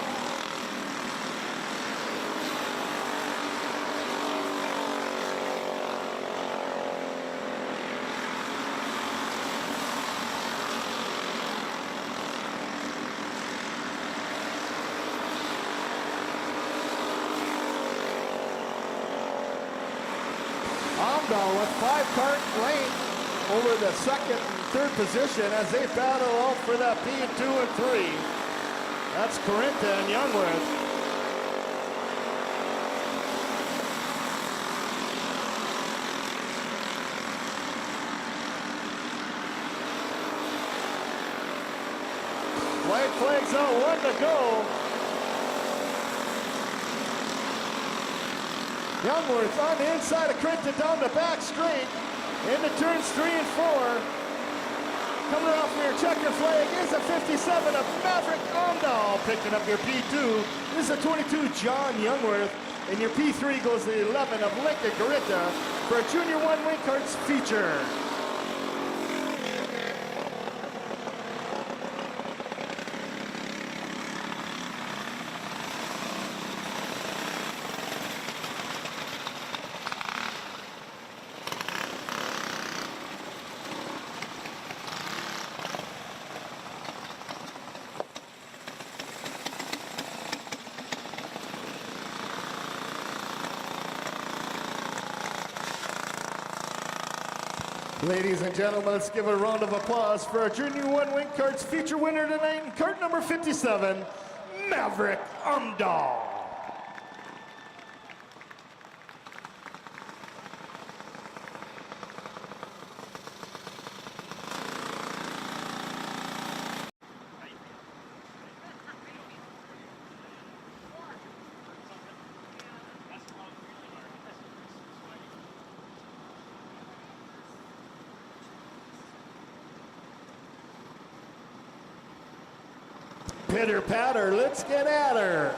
Amdahl with 5-cart length over the second and third position as they battle out for that P2 and 3. That's Corinta and Youngworth. White flags out, 1 to go. Youngworth on the inside of Corinta, down the back straight into turns 3 and 4. Coming off of your checker flag is a 57 of Maverick Amdahl. Picking up your P2 is a 22 John Youngworth, and your P3 goes to the 11 of Lincoln Corinta for a Junior 1 Wing Karts feature. Ladies and gentlemen, let's give a round of applause for our Junior 1 Wing Karts feature winner tonight, cart number 57, Maverick Amdahl. Pitter patter, let's get at her.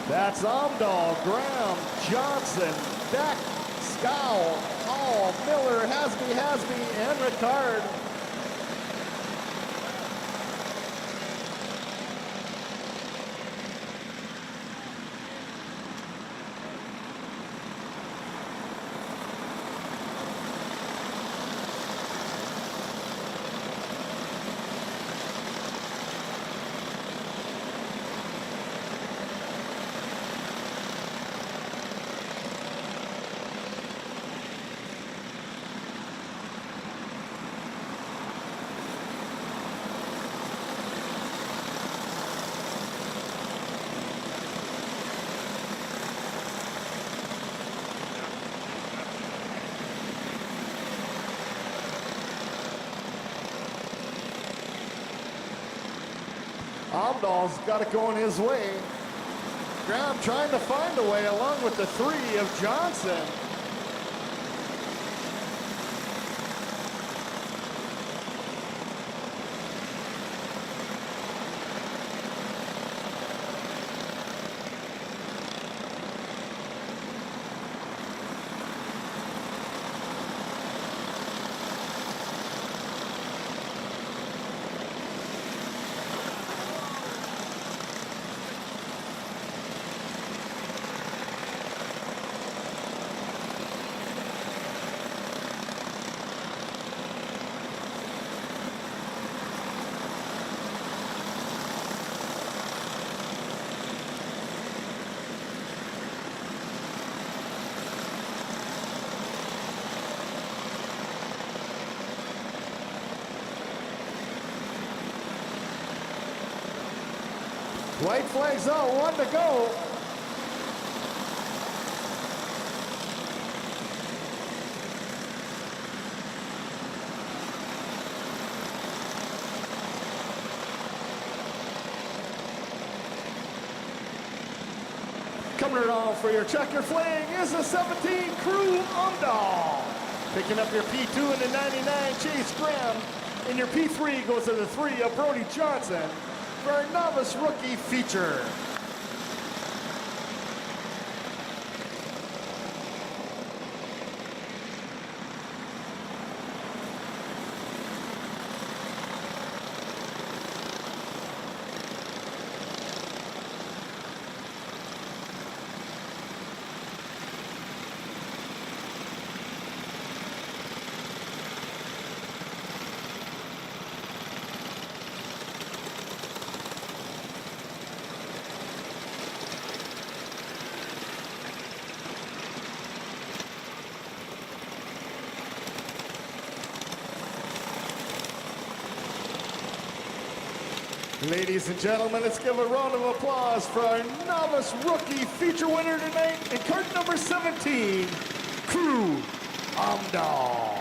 That's Amdahl, Graham, Johnson, Beck, Scowl, Hall, Miller, Hasby, and Ricard. Amdahl's got it going his way. Graham trying to find a way along with the 3 of Johnson. White flag's out, 1 to go. Coming around for your checker flag is a 17 Crew Amdahl. Picking up your P2 in the 99, Chase Graham. And your P3 goes to the 3 of Brody Johnson for our novice rookie feature. Ladies and gentlemen, let's give a round of applause for our novice rookie feature winner tonight in cart number 17, Crew Amdahl.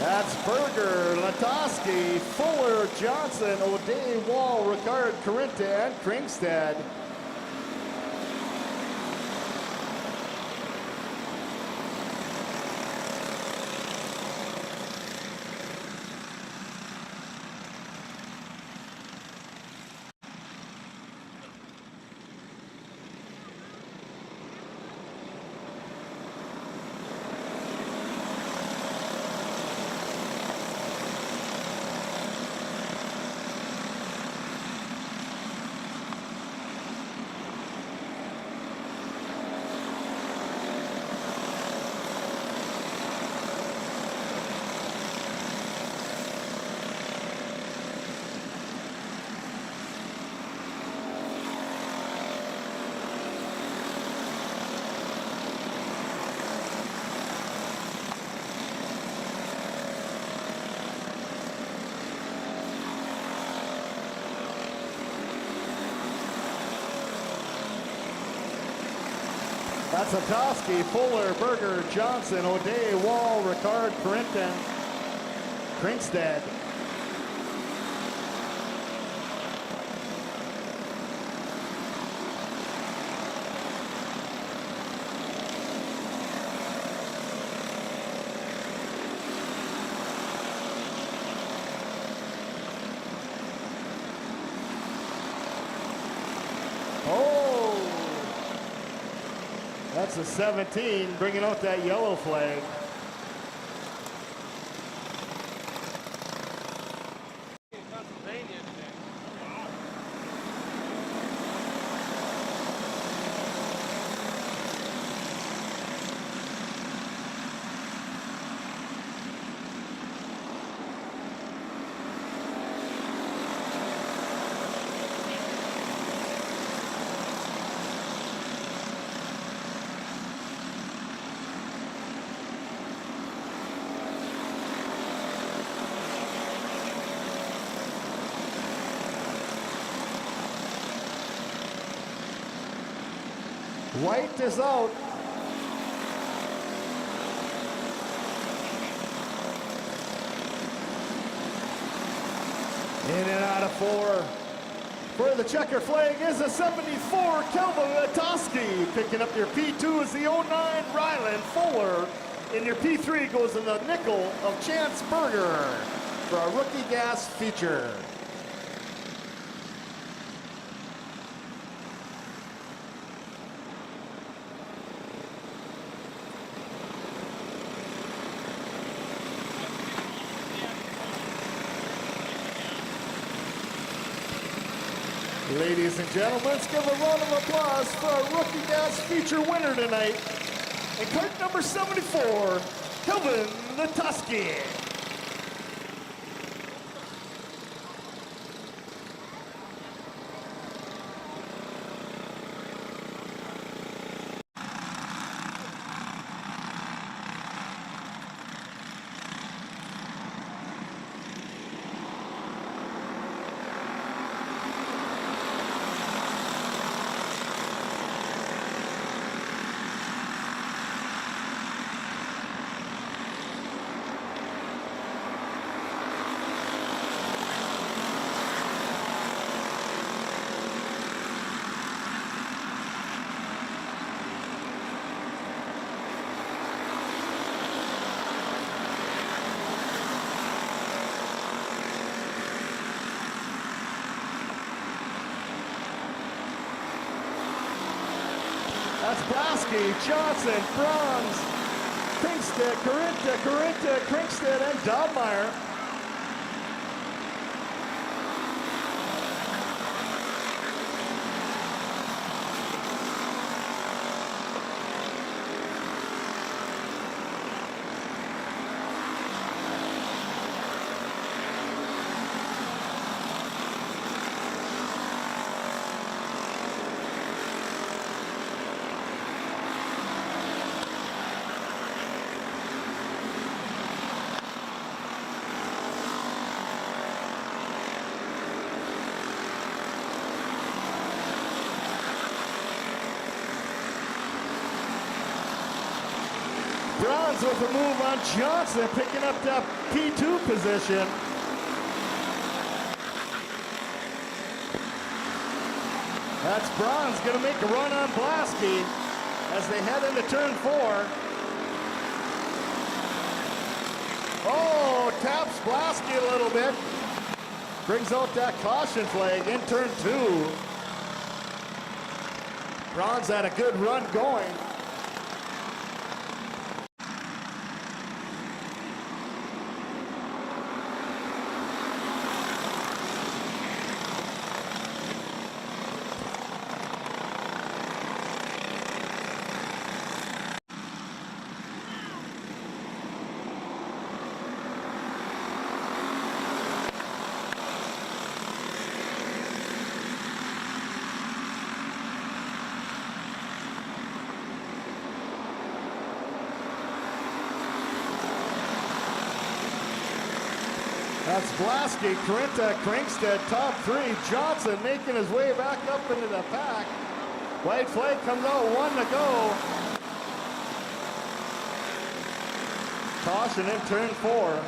That's Berger, Latosky, Fuller, Johnson, O'Day, Wall, Ricard, Corinta, and Kringstad. That's Latosky, Fuller, Berger, Johnson, O'Day, Wall, Ricard, Corinta, Kringstad. That's That's a 17, bringing out that yellow flag. White is out. In and out of 4. For the checker flag is a 74, Kelvin Latoski. Picking up your P2 is the 09, Ryland Fuller. And your P3 goes in the nickel of Chance Berger for a rookie gas feature. Ladies and gentlemen, let's give a round of applause for our rookie gas feature winner tonight. And cart number 74, Kelvin Latoski. That's Blasky, Johnson, Franz, Krinkstead, Corinta, Krinkstead, and Dobmeyer. Bronze with a move on Johnson, picking up that P2 position. That's Bronze going to make a run on Blasky as they head into turn 4. Oh, taps Blasky a little bit. Brings out that caution flag in turn 2. Bronze had a good run going. That's Blasky, Corinta, Krinkstead, top 3. Johnson making his way back up into the pack. White flag comes out, 1 to go. Caution in turn 4.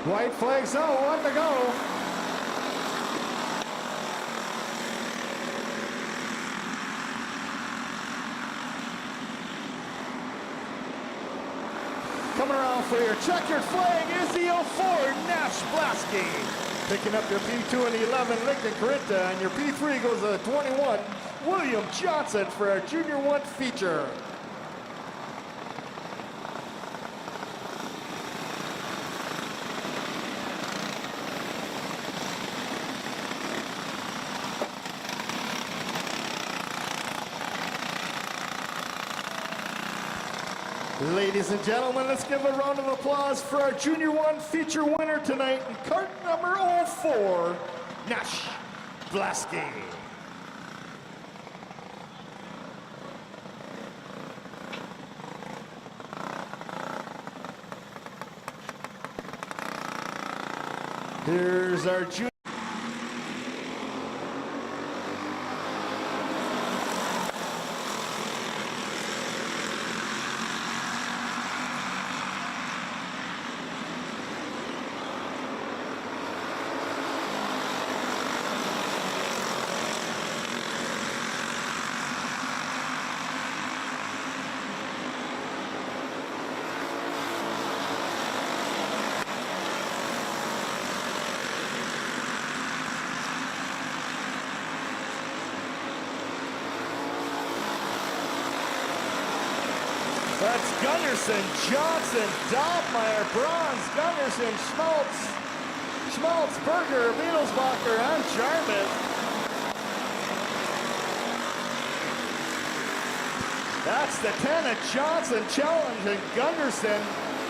White flags out, 1 to go. Coming around for your checkered flag is the 04 Nash Blasky. Picking up your P2 and 11 Lincoln Corinta, and your P3 goes to 21 William Johnson for our Junior 1 feature. Ladies and gentlemen, let's give a round of applause for our Junior 1 feature winner tonight in cart number 04, Nash Blasky. Here's our junior. That's Gunderson, Johnson, Dobmeyer, Bronze, Gunderson, Schmaltz, Berger, Beetlesbacher, and Jarman. That's the 10 of Johnson challenging Gunderson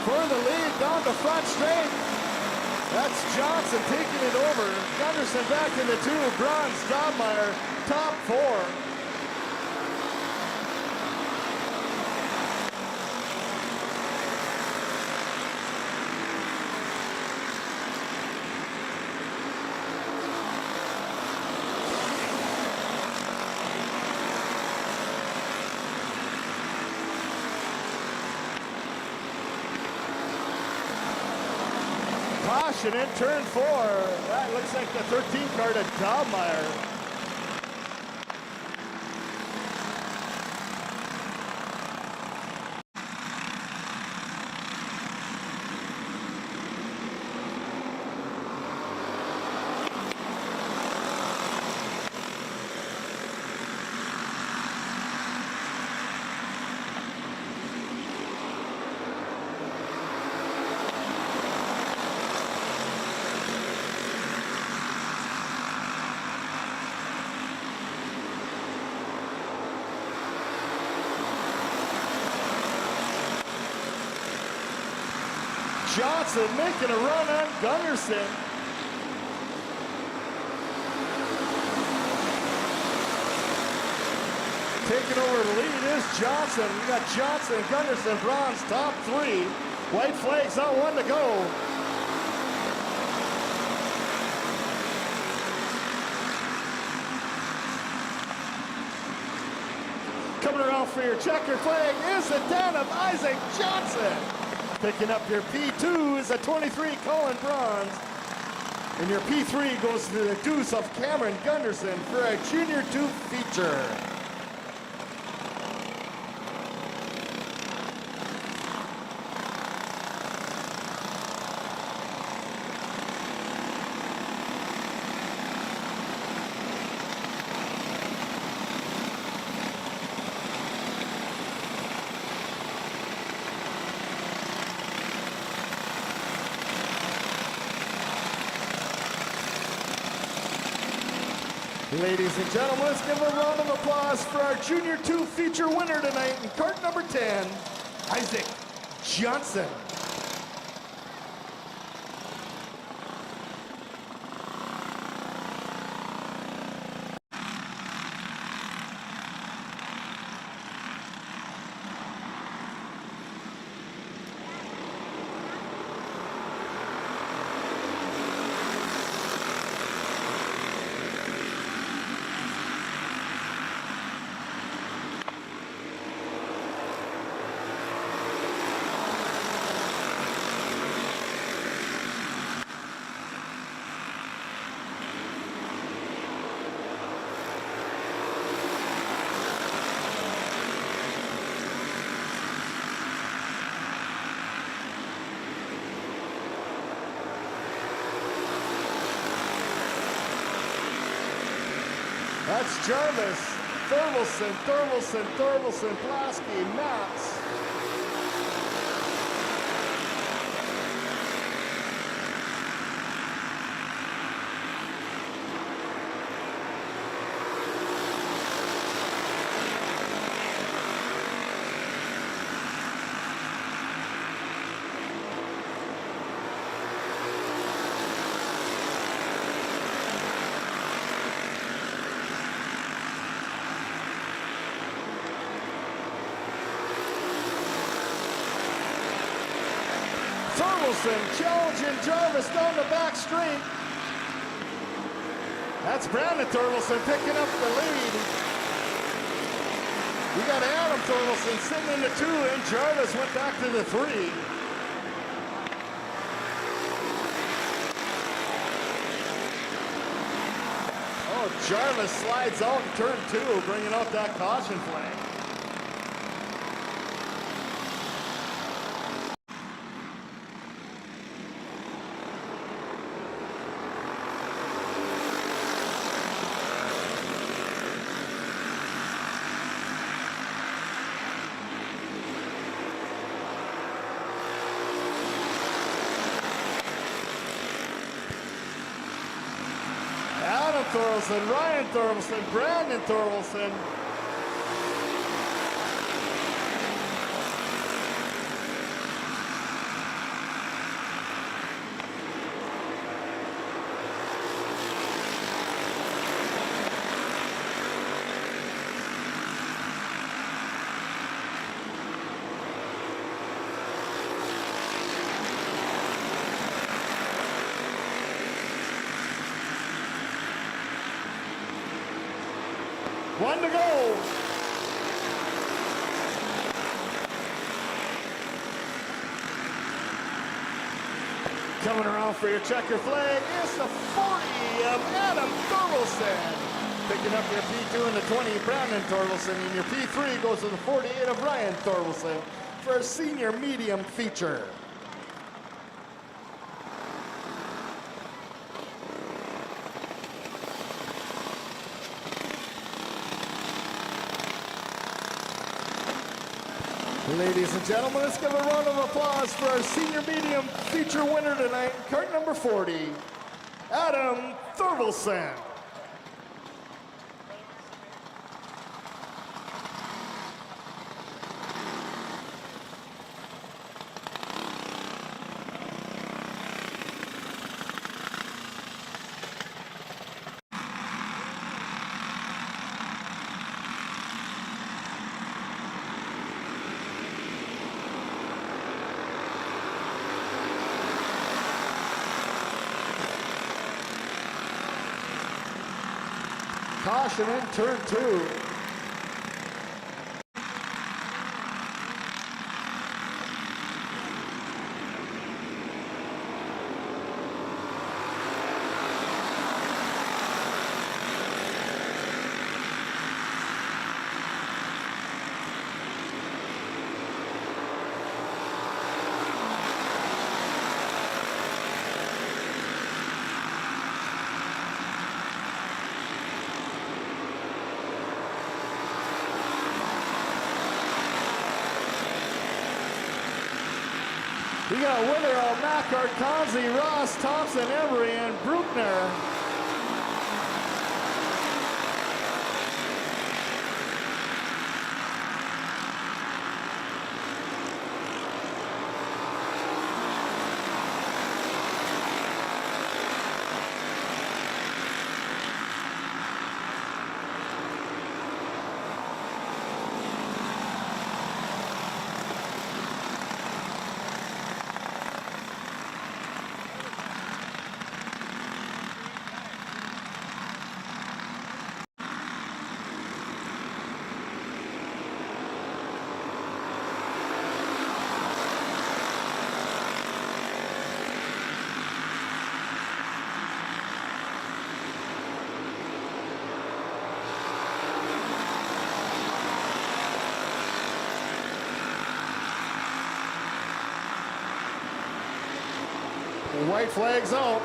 for the lead down the front straight. That's Johnson taking it over. Gunderson back in the 2, Bronze, Dobmeyer, top 4. Caution in turn 4. That looks like the 13 car to Dobmeyer. Johnson making a run on Gunderson. Taking over the lead is Johnson. We got Johnson, Gunderson, Bronze, top 3. White flags on 1 to go. Coming around for your checker flag is the 10 of Isaac Johnson. Picking up your P2 is a 23 Colin Bronze. And your P3 goes to the deuce of Cameron Gunderson for a Junior 2 feature. Ladies and gentlemen, let's give a round of applause for our Junior 2 feature winner tonight in cart number 10, Isaac Johnson. That's Jarvis, Thorvaldsen, Plasky, Maps. Thorvaldsen challenging Jarvis down the back straight. That's Brandon Thorvaldsen picking up the lead. We got Adam Thorvaldsen sitting in the 2, and Jarvis went back to the 3. Oh, Jarvis slides out in turn 2, bringing out that caution flag. Adam Thorvaldsen, Ryan Thorvaldsen, Brandon Thorvaldsen. One to go. Coming around for your checker flag is the 40 of Adam Thorvaldsen. Picking up your P2 and the 20, Brandon Thorvaldsen, and your P3 goes to the 48 of Ryan Thorvaldsen for a senior medium feature. Ladies and gentlemen, let's give a round of applause for our senior medium feature winner tonight, cart number 40, Adam Thorvaldsen. Caution in turn 2. We got winner of Mackart, Conzi, Ross, Thompson, Emery, and Bruckner. White flags out.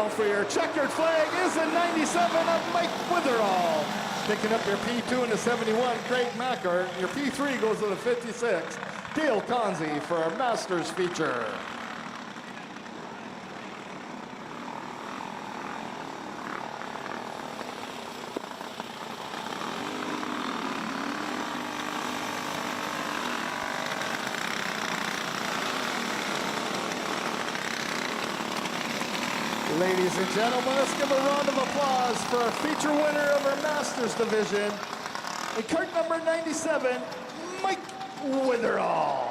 around for your checkered flag is the 97 of Mike Witherall. Picking up your P2 in the 71, Craig Macker. Your P3 goes to the 56, Dale Conzi for our Masters feature. Ladies and gentlemen, let's give a round of applause for our feature winner of our Masters division. In cart number 97, Mike Witherall.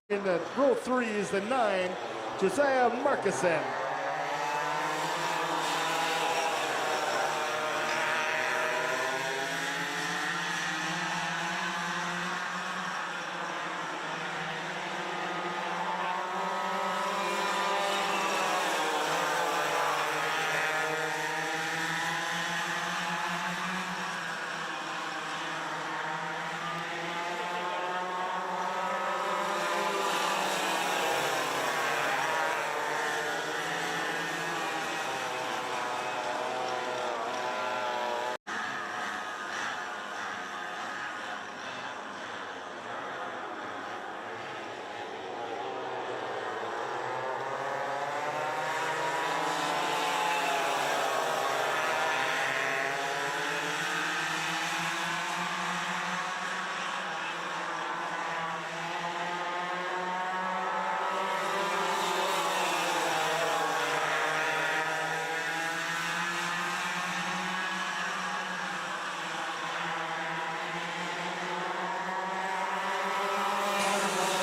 In the row 3 is the 9, Josiah Markison.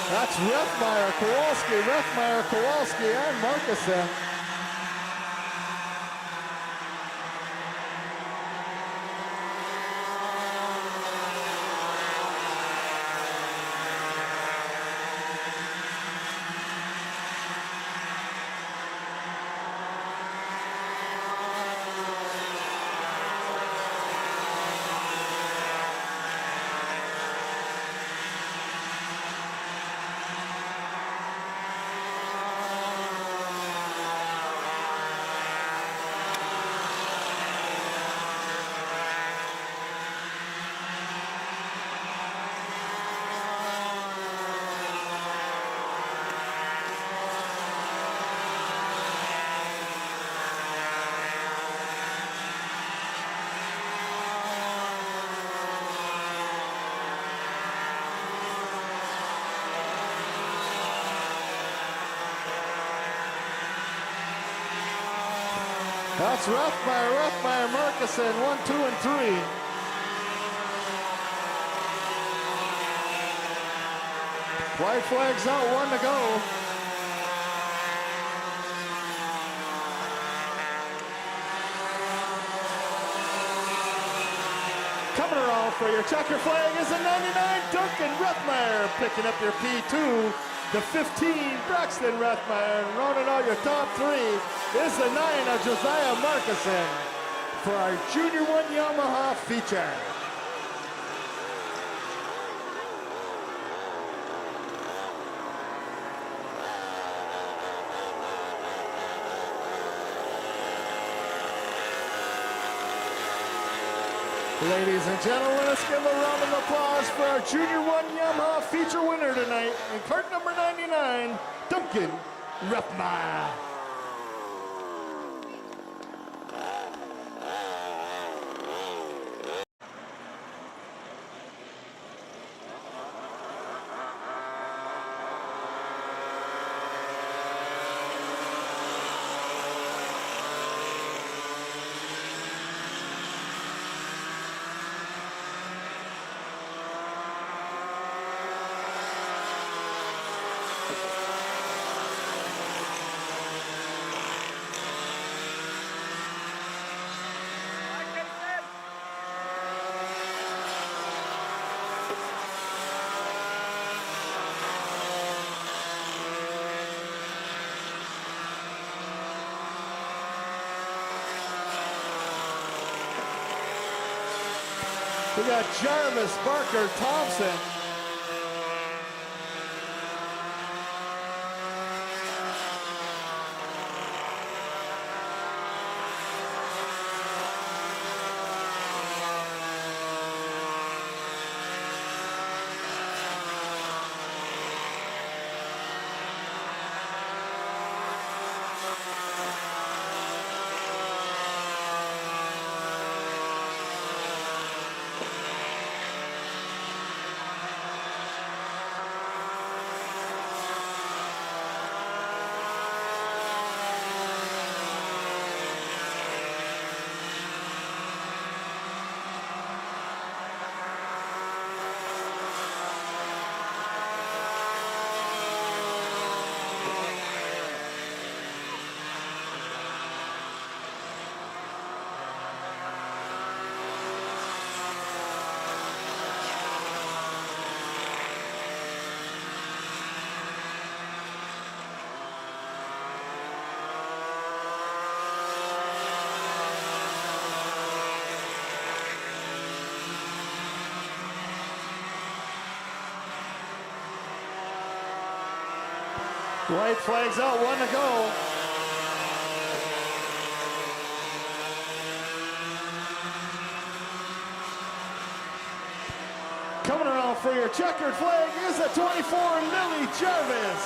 That's Rethmeyer, Kowalski, and Markison. That's Rethmeyer, Markison, 1, 2, and 3. White flag's out, 1 to go. Coming around for your checker flag is a 99, Duncan Rethmeyer, picking up your P2. The 15, Braxton Rethmeyer, and rounding out your top 3 is the 9 of Josiah Markison for our Junior 1 Yamaha feature. Ladies and gentlemen, let's give a round of applause for our Junior 1 Yamaha feature winner tonight in cart number 99, Duncan Rethmeyer. We got Jarvis, Barker, Thompson. White flags out, 1 to go. Coming around for your checkered flag is the 24, Lily Jarvis.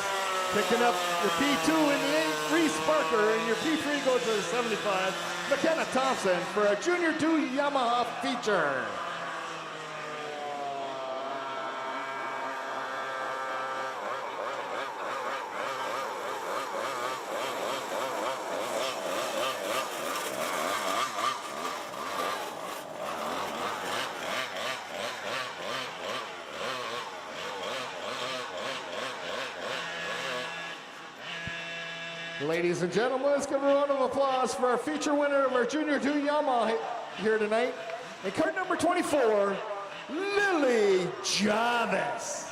Picking up your P2 in the 8, Reese Barker, and your P3 goes to the 75, McKenna Thompson for a Junior 2 Yamaha feature. Ladies and gentlemen, let's give a round of applause for our feature winner of our Junior 2 Yamaha here tonight. And card number 24, Lily Jarvis.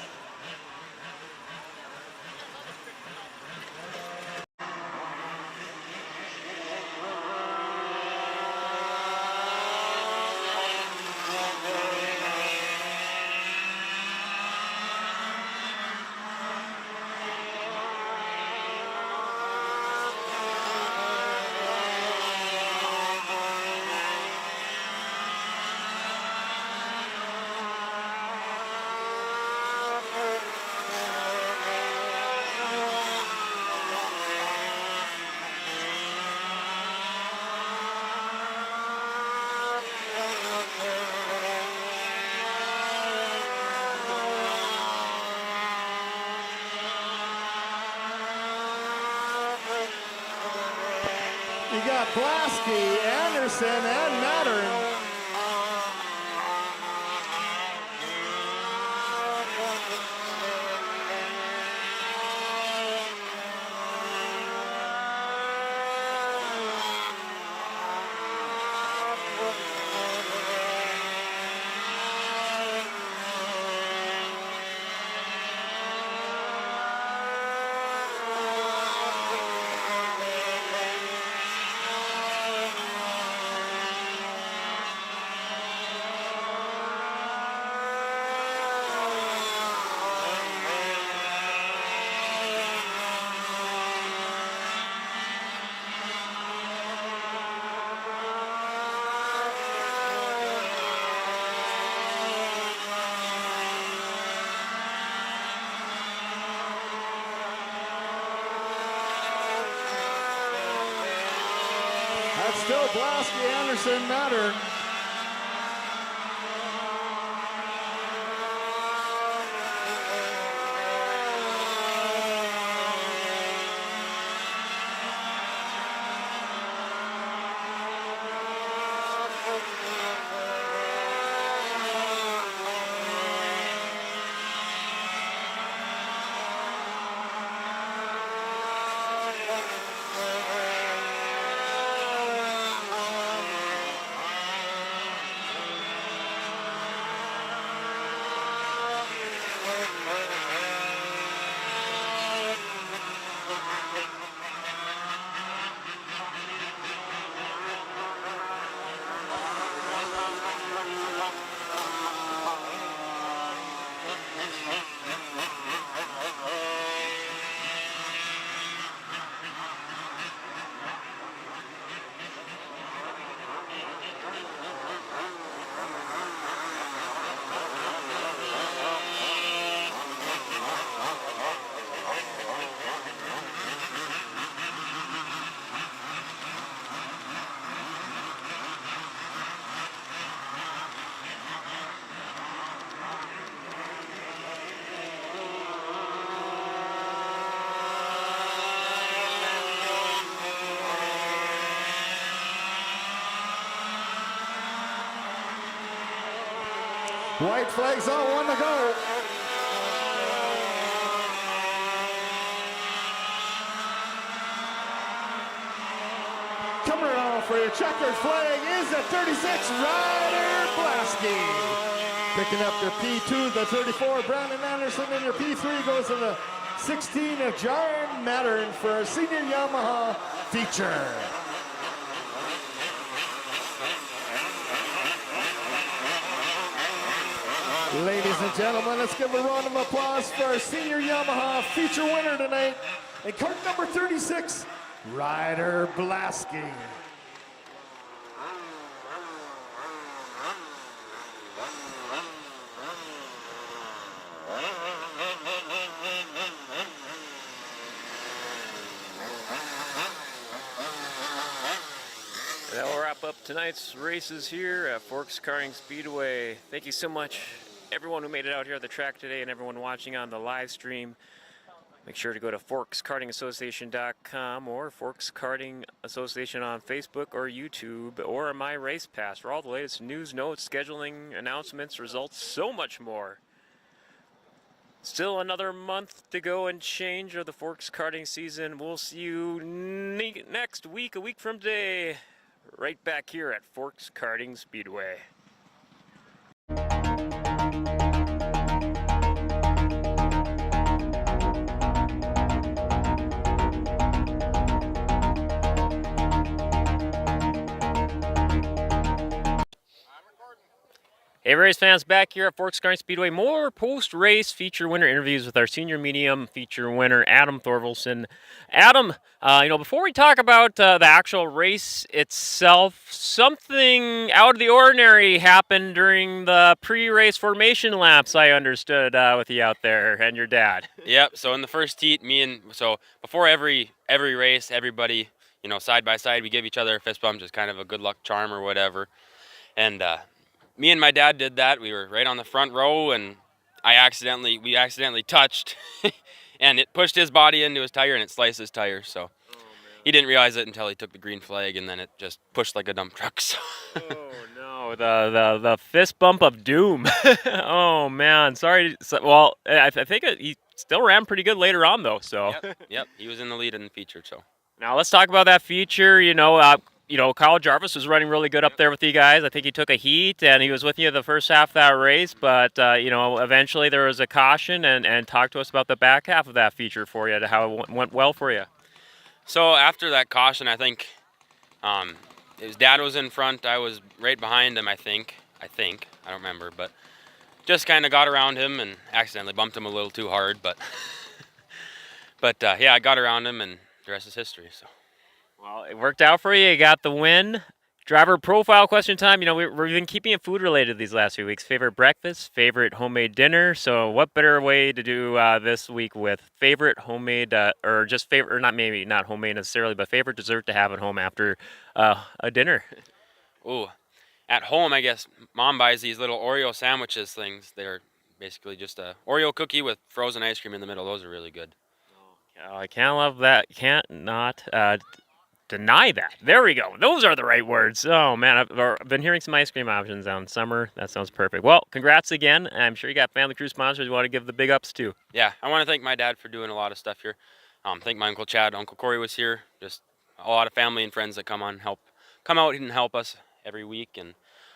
You got Blasky, Anderson, and Mattern. That's still Blasky, Anderson, Mattern. White flags on, 1 to go. Coming around for your checkered flag is the 36, Ryder Blasky. Picking up your P2, the 34, Brandon Anderson, and your P3 goes to the 16 of John Mattern for a senior Yamaha feature. Ladies and gentlemen, let's give a round of applause for our senior Yamaha feature winner tonight, and cart number 36, Ryder Blasky. That'll wrap up tonight's races here at Forks Karting Speedway. Thank you so much, everyone who made it out here at the track today and everyone watching on the live stream. Make sure to go to forkskartingassociation.com or Forks Karting Association on Facebook or YouTube or My Race Pass for all the latest news, notes, scheduling, announcements, results, so much more. Still another month to go and change of the Forks Karting season. We'll see you next week, a week from today, right back here at Forks Karting Speedway. Hey race fans, back here at Forks Karting Speedway. More post-race feature winner interviews with our senior medium feature winner, Adam Thorvaldsen. Adam, before we talk about the actual race itself, something out of the ordinary happened during the pre-race formation laps, I understood, with you out there and your dad. Yep, so in the first heat, before every race, everybody, side by side, we give each other a fist bump, just kind of a good luck charm or whatever. And me and my dad did that. We were right on the front row, and we accidentally touched, and it pushed his body into his tire, and it sliced his tire. So he didn't realize it until he took the green flag, and then it just pushed like a dump truck. So. Oh no, the fist bump of doom. Oh man, sorry. Well, I think he still ran pretty good later on though. So. Yep, he was in the lead in the feature. So. Now let's talk about that feature. Kyle Jarvis was running really good up there with you guys. I think he took a heat, and he was with you the first half of that race. But, eventually there was a caution, and talk to us about the back half of that feature for you, how it went well for you. So after that caution, I think his dad was in front. I was right behind him, I think. I don't remember. But just kind of got around him and accidentally bumped him a little too hard. But, I got around him, and the rest is history. So. Well, it worked out for you. You got the win. Driver profile question time. We've been keeping it food related these last few weeks. Favorite breakfast, favorite homemade dinner. So what better way to do this week with favorite homemade not homemade necessarily, but favorite dessert to have at home after a dinner? Ooh, at home, I guess Mom buys these little Oreo sandwiches things. They're basically just a Oreo cookie with frozen ice cream in the middle. Those are really good. Oh, I can't love that. Can't not deny that. There we go. Those are the right words. Oh, man. I've been hearing some ice cream options on summer. That sounds perfect. Well, congrats again. I'm sure you got family crew sponsors you want to give the big ups to. Yeah, I want to thank my dad for doing a lot of stuff here. Thank my Uncle Chad. Uncle Corey was here. Just a lot of family and friends that come out and help us every week. And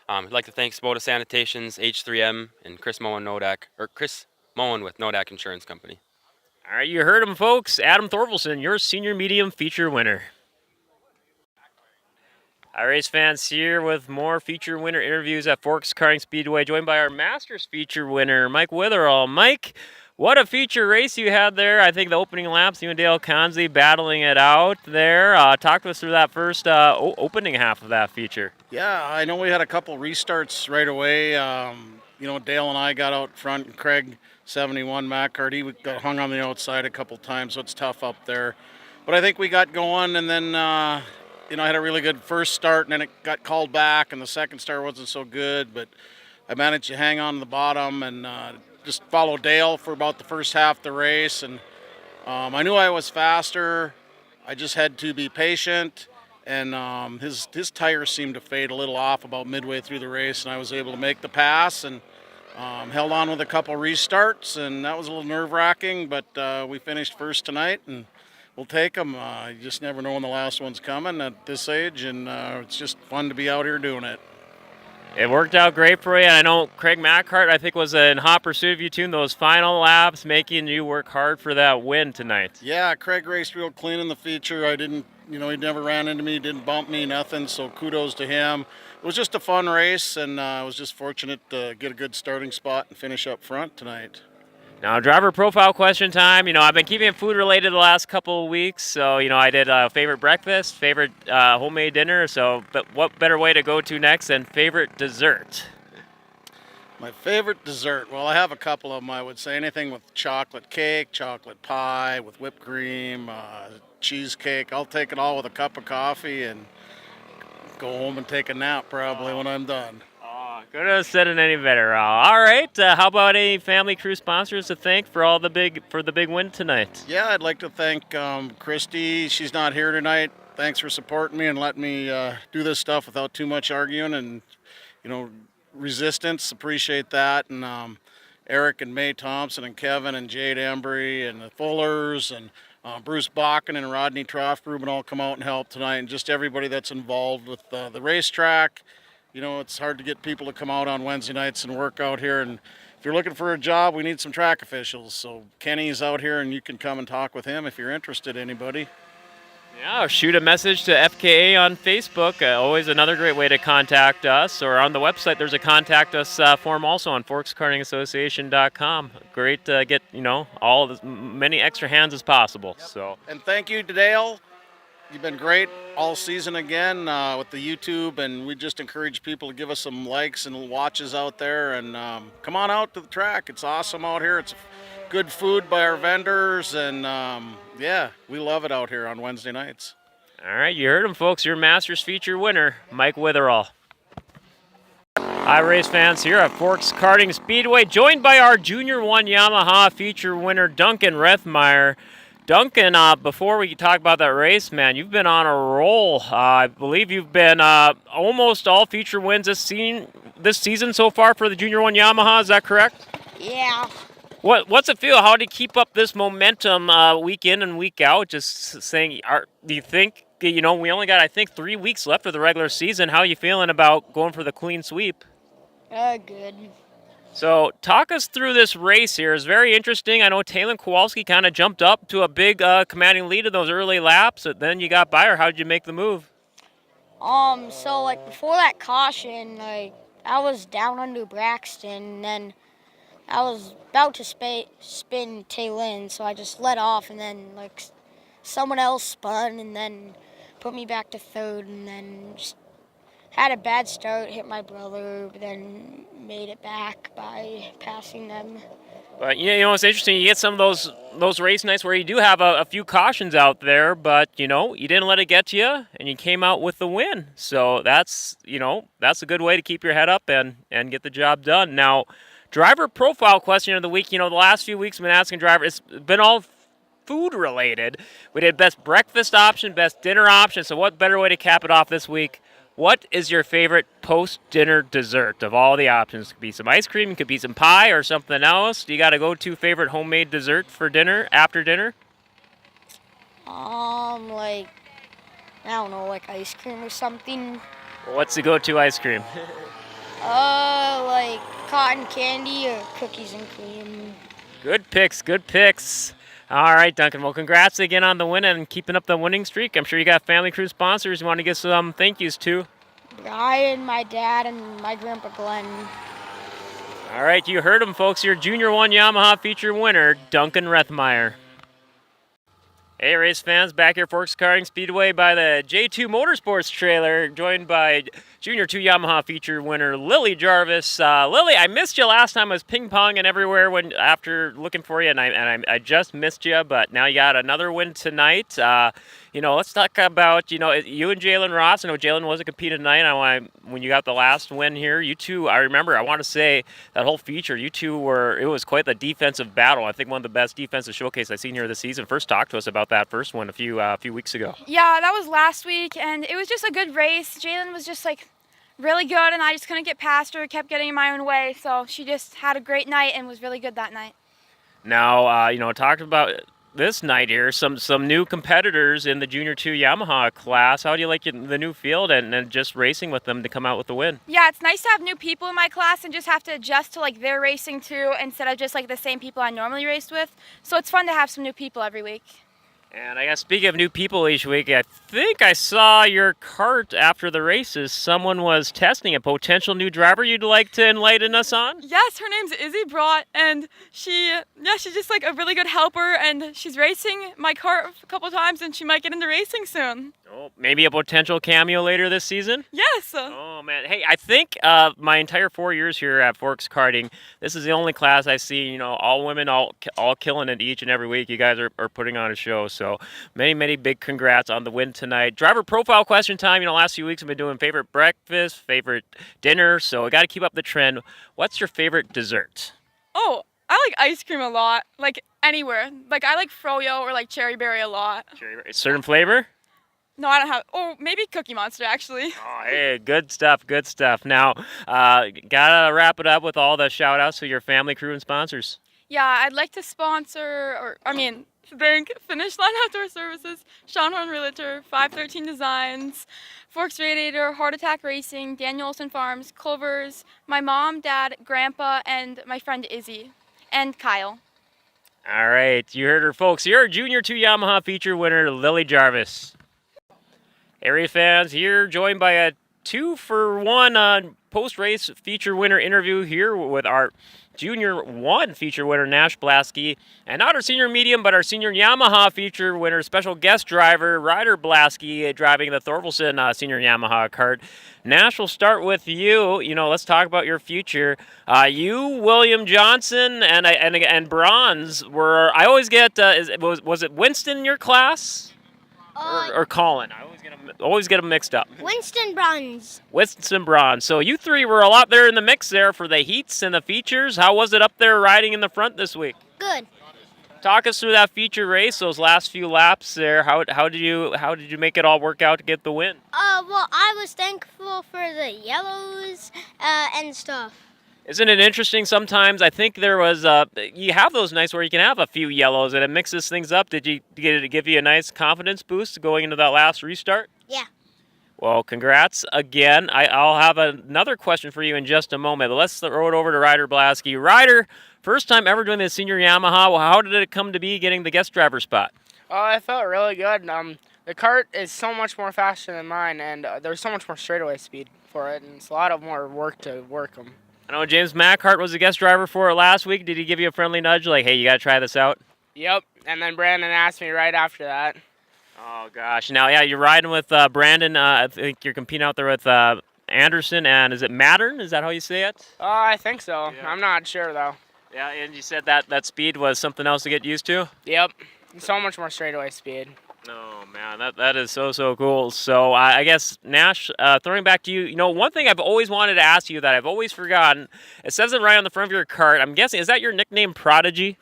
I'd like to thank Spoda Sanitations, H3M, and Chris Moen with Nodak Insurance Company. All right, you heard him, folks. Adam Thorvaldsen, your senior medium feature winner. All right, race fans, here with more feature winner interviews at Forks Karting Speedway, joined by our Masters feature winner, Mike Witherall. Mike, what a feature race you had there. I think the opening laps, you and Dale Consley battling it out there. Talk to us through that first opening half of that feature. Yeah, I know we had a couple restarts right away. Dale and I got out front, and Craig, 71 Mackart, he got hung on the outside a couple times, so it's tough up there. But I think we got going, and then I had a really good first start, and then it got called back, and the second start wasn't so good, but I managed to hang on to the bottom and just follow Dale for about the first half of the race, and I knew I was faster. I just had to be patient, and his tires seemed to fade a little off about midway through the race, and I was able to make the pass, and Held on with a couple restarts, and that was a little nerve-wracking, but we finished first tonight, and we'll take them. You just never know when the last one's coming at this age, and it's just fun to be out here doing it. It worked out great for you. I know Craig Mackhart, I think, was in hot pursuit of you too in those final laps, making you work hard for that win tonight. Yeah, Craig raced real clean in the feature. I didn't, he never ran into me, didn't bump me, nothing, so kudos to him. It was just a fun race, and I was just fortunate to get a good starting spot and finish up front tonight. Now, driver profile question time. I've been keeping it food related the last couple of weeks. So, I did favorite breakfast, favorite homemade dinner. So, but what better way to go to next than favorite dessert? My favorite dessert, well, I have a couple of them, I would say. Anything with chocolate cake, chocolate pie, with whipped cream, cheesecake. I'll take it all with a cup of coffee and go home and take a nap probably when I'm done. Couldn't have said it any better. All right. How about any family crew sponsors to thank for the big win tonight? Yeah, I'd like to thank Christy. She's not here tonight. Thanks for supporting me and letting me do this stuff without too much arguing and resistance. Appreciate that. And Eric and May Thompson and Kevin and Jade Embry and the Fullers and Bruce Bakken and Rodney Troftgruben all come out and help tonight, and just everybody that's involved with the racetrack. It's hard to get people to come out on Wednesday nights and work out here. And if you're looking for a job, we need some track officials. So Kenny's out here, and you can come and talk with him if you're interested, anybody. Yeah, shoot a message to FKA on Facebook. Always another great way to contact us. Or on the website, there's a contact us form also on forkskartingassociation.com. Great to get, all as many extra hands as possible. Yep. So. And thank you to Dale. You've been great all season again with the YouTube, and we just encourage people to give us some likes and watches out there, and come on out to the track. It's awesome out here. It's good food by our vendors, and yeah, we love it out here on Wednesday nights. All right, you heard him, folks. Your Masters feature winner, Mike Witherall. Hi, race fans, here at Forks Karting Speedway, joined by our Junior 1 Yamaha feature winner, Duncan Rethmeyer. Duncan, before we talk about that race, man, you've been on a roll. I believe you've been almost all feature wins this season so far for the Junior 1 Yamaha. Is that correct? Yeah. What's it feel? How do you keep up this momentum week in and week out? Just saying, do you think, we only got, I think, 3 weeks left of the regular season. How are you feeling about going for the clean sweep? Good. So talk us through this race here. It's very interesting. I know Talon Kowalski kind of jumped up to a big commanding lead in those early laps. Then you got by her. How did you make the move? So before that caution, I was down under Braxton, and then I was about to spin Talon, so I just let off, and then someone else spun and then put me back to third, and then just had a bad start, hit my brother, but then made it back by passing them. But it's interesting. You get some of those race nights where you do have a few cautions out there, but you didn't let it get to you, and you came out with the win. So that's a good way to keep your head up and get the job done. Now, driver profile question of the week. The last few weeks we've been asking drivers. It's been all food related. We did best breakfast option, best dinner option. So what better way to cap it off this week? What is your favorite post-dinner dessert of all the options? It could be some ice cream, it could be some pie or something else. You got a go-to favorite homemade dessert for dinner, after dinner? I don't know, ice cream or something. What's the go-to ice cream? Cotton candy or cookies and cream. Good picks. All right, Duncan. Well, congrats again on the win and keeping up the winning streak. I'm sure you got family crew sponsors you want to give some thank yous to. Brian, my dad, and my grandpa Glenn. All right, you heard him, folks. Your Junior 1 Yamaha feature winner, Duncan Rethmeyer. Hey, race fans, back here at Forks Karting Speedway by the J2 Motorsports trailer, joined by Junior 2 Yamaha feature winner Lily Jarvis. Lily, I missed you last time. I was ping-ponging everywhere after looking for you, and I just missed you, but now you got another win tonight. Let's talk about, you and Jalen Ross. I know Jalen wasn't competing tonight. When you got the last win here, you two, I want to say that whole feature, you two it was quite the defensive battle. I think one of the best defensive showcase I've seen here this season. First, talk to us about that first one a few weeks ago. Yeah, that was last week, and it was just a good race. Jalen was just really good, and I just couldn't get past her, kept getting in my own way. So she just had a great night and was really good that night. Now, talked about this night here, some new competitors in the Junior 2 Yamaha class. How do you like the new field and just racing with them to come out with the win? Yeah, it's nice to have new people in my class and just have to adjust to like their racing too, instead of just like the same people I normally raced with. So it's fun to have some new people every week. And I guess speaking of new people each week, I think I saw your cart after the races. Someone was testing a potential new driver you'd like to enlighten us on? Yes, her name's Izzy Brott, and she's just like a really good helper, and she's racing my cart a couple times, and she might get into racing soon. Oh, maybe a potential cameo later this season? Yes. Oh, man. Hey, I think my entire 4 years here at Forks Karting, this is the only class I see, all women, all killing it each and every week. You guys are putting on a show. So many big congrats on the win tonight. Driver profile question time. Last few weeks I've been doing favorite breakfast, favorite dinner. So I got to keep up the trend. What's your favorite dessert? Oh, I like ice cream a lot, like anywhere. Like I like froyo or like cherry berry a lot. Certain flavor? No, I don't have. Oh, maybe Cookie Monster actually. Oh, hey, good stuff, good stuff. Now, gotta wrap it up with all the shout outs to your family, crew, and sponsors. Yeah, I'd like to thank Finish Line Outdoor Services, Schonhorn Realtor, 513 Designs, Forks Radiator, Heart Attack Racing, Daniel Olson Farms, Clovers, my mom, dad, grandpa, and my friend Izzy, and Kyle. All right, you heard her, folks. Your Junior 2 Yamaha feature winner, Lily Jarvis. Area fans here, joined by a 2-for-1 post-race feature winner interview here with our Junior 1 feature winner, Nash Blasky, and not our senior medium, but our senior Yamaha feature winner, special guest driver, Ryder Blasky, driving the Thorvaldsen senior Yamaha kart. Nash, we'll start with you. Let's talk about your future. You, William Johnson, and Bronze were. I always get. Was it Winston in your class? Or Colin? I always get them mixed up. Winston Bronze. Winston Bronze. So you three were a lot there in the mix there for the heats and the features. How was it up there riding in the front this week? Good. Talk us through that feature race, those last few laps there. How did you make it all work out to get the win? Well, I was thankful for the yellows and stuff. Isn't it interesting sometimes? I think there was, you have those nights where you can have a few yellows and it mixes things up. Did it give you a nice confidence boost going into that last restart? Yeah. Well, congrats again. I'll have another question for you in just a moment. But let's throw it over to Ryder Blasky. Ryder, first time ever doing the senior Yamaha. Well, how did it come to be getting the guest driver spot? Oh, it felt really good. The kart is so much more faster than mine, and there's so much more straightaway speed for it, and it's a lot of more work to work them. I know James Mackhart was the guest driver for it last week. Did he give you a friendly nudge like, hey, you got to try this out? Yep, and then Brandon asked me right after that. Oh, gosh. Now, yeah, you're riding with Brandon. I think you're competing out there with Anderson, and is it Mattern? Is that how you say it? I think so. Yeah. I'm not sure, though. Yeah, and you said that speed was something else to get used to? Yep, so much more straightaway speed. Oh, man, that is so cool. So I guess, Nash, throwing back to you, one thing I've always wanted to ask you that I've always forgotten, it says it right on the front of your cart. I'm guessing, is that your nickname, Prodigy?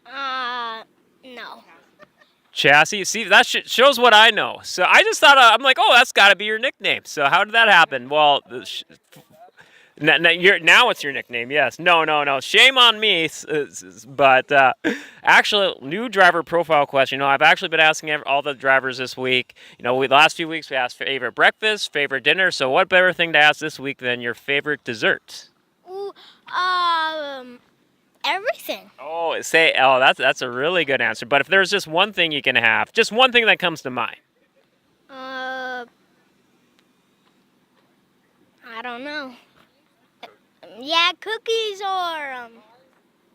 No. Chassis? See, that shows what I know. So I just thought, I'm like, oh, that's got to be your nickname. So how did that happen? Well, now it's your nickname, yes. No. Shame on me. But actually, new driver profile question. I've actually been asking all the drivers this week. The last few weeks we asked favorite breakfast, favorite dinner. So what better thing to ask this week than your favorite dessert? Ooh, everything. That's a really good answer. But if there's just one thing you can have, just one thing that comes to mind. I don't know. Yeah, cookies or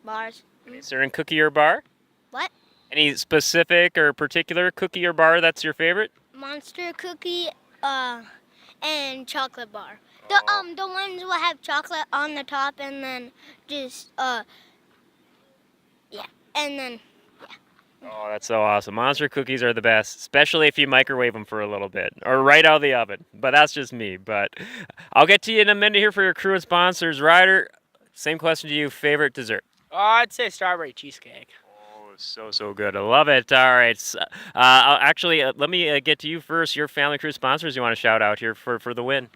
bars. Any certain cookie or bar? What? Any specific or particular cookie or bar that's your favorite? Monster cookie, and chocolate bar. The ones will have chocolate on the top and then just yeah, and then yeah. Oh, that's so awesome. Monster cookies are the best, especially if you microwave them for a little bit or right out of the oven. But that's just me. But I'll get to you in a minute here for your crew and sponsors. Ryder, same question to you. Favorite dessert? I'd say strawberry cheesecake. Oh, so good. I love it. All right. Let me get to you first. Your family crew sponsors you want to shout out here for the win.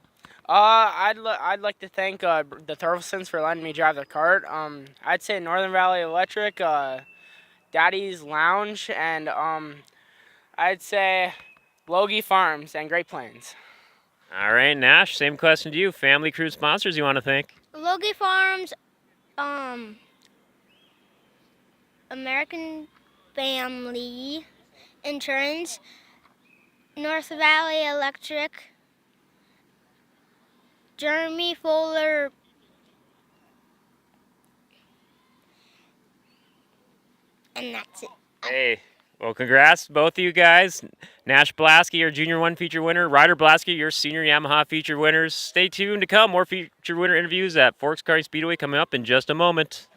I'd like to thank the Thorvaldssons for letting me drive their cart. I'd say Northern Valley Electric, Daddy's Lounge, and I'd say Logie Farms and Great Plains. All right, Nash, same question to you. Family crew sponsors you want to thank? Logie Farms, American Family Insurance, North Valley Electric, Jeremy Fuller, and that's it. Hey, well, congrats, both of you guys. Nash Blasky, your Junior 1 feature winner. Ryder Blasky, your Senior Yamaha feature winners. Stay tuned to come. More feature winner interviews at Forks Karting Speedway coming up in just a moment.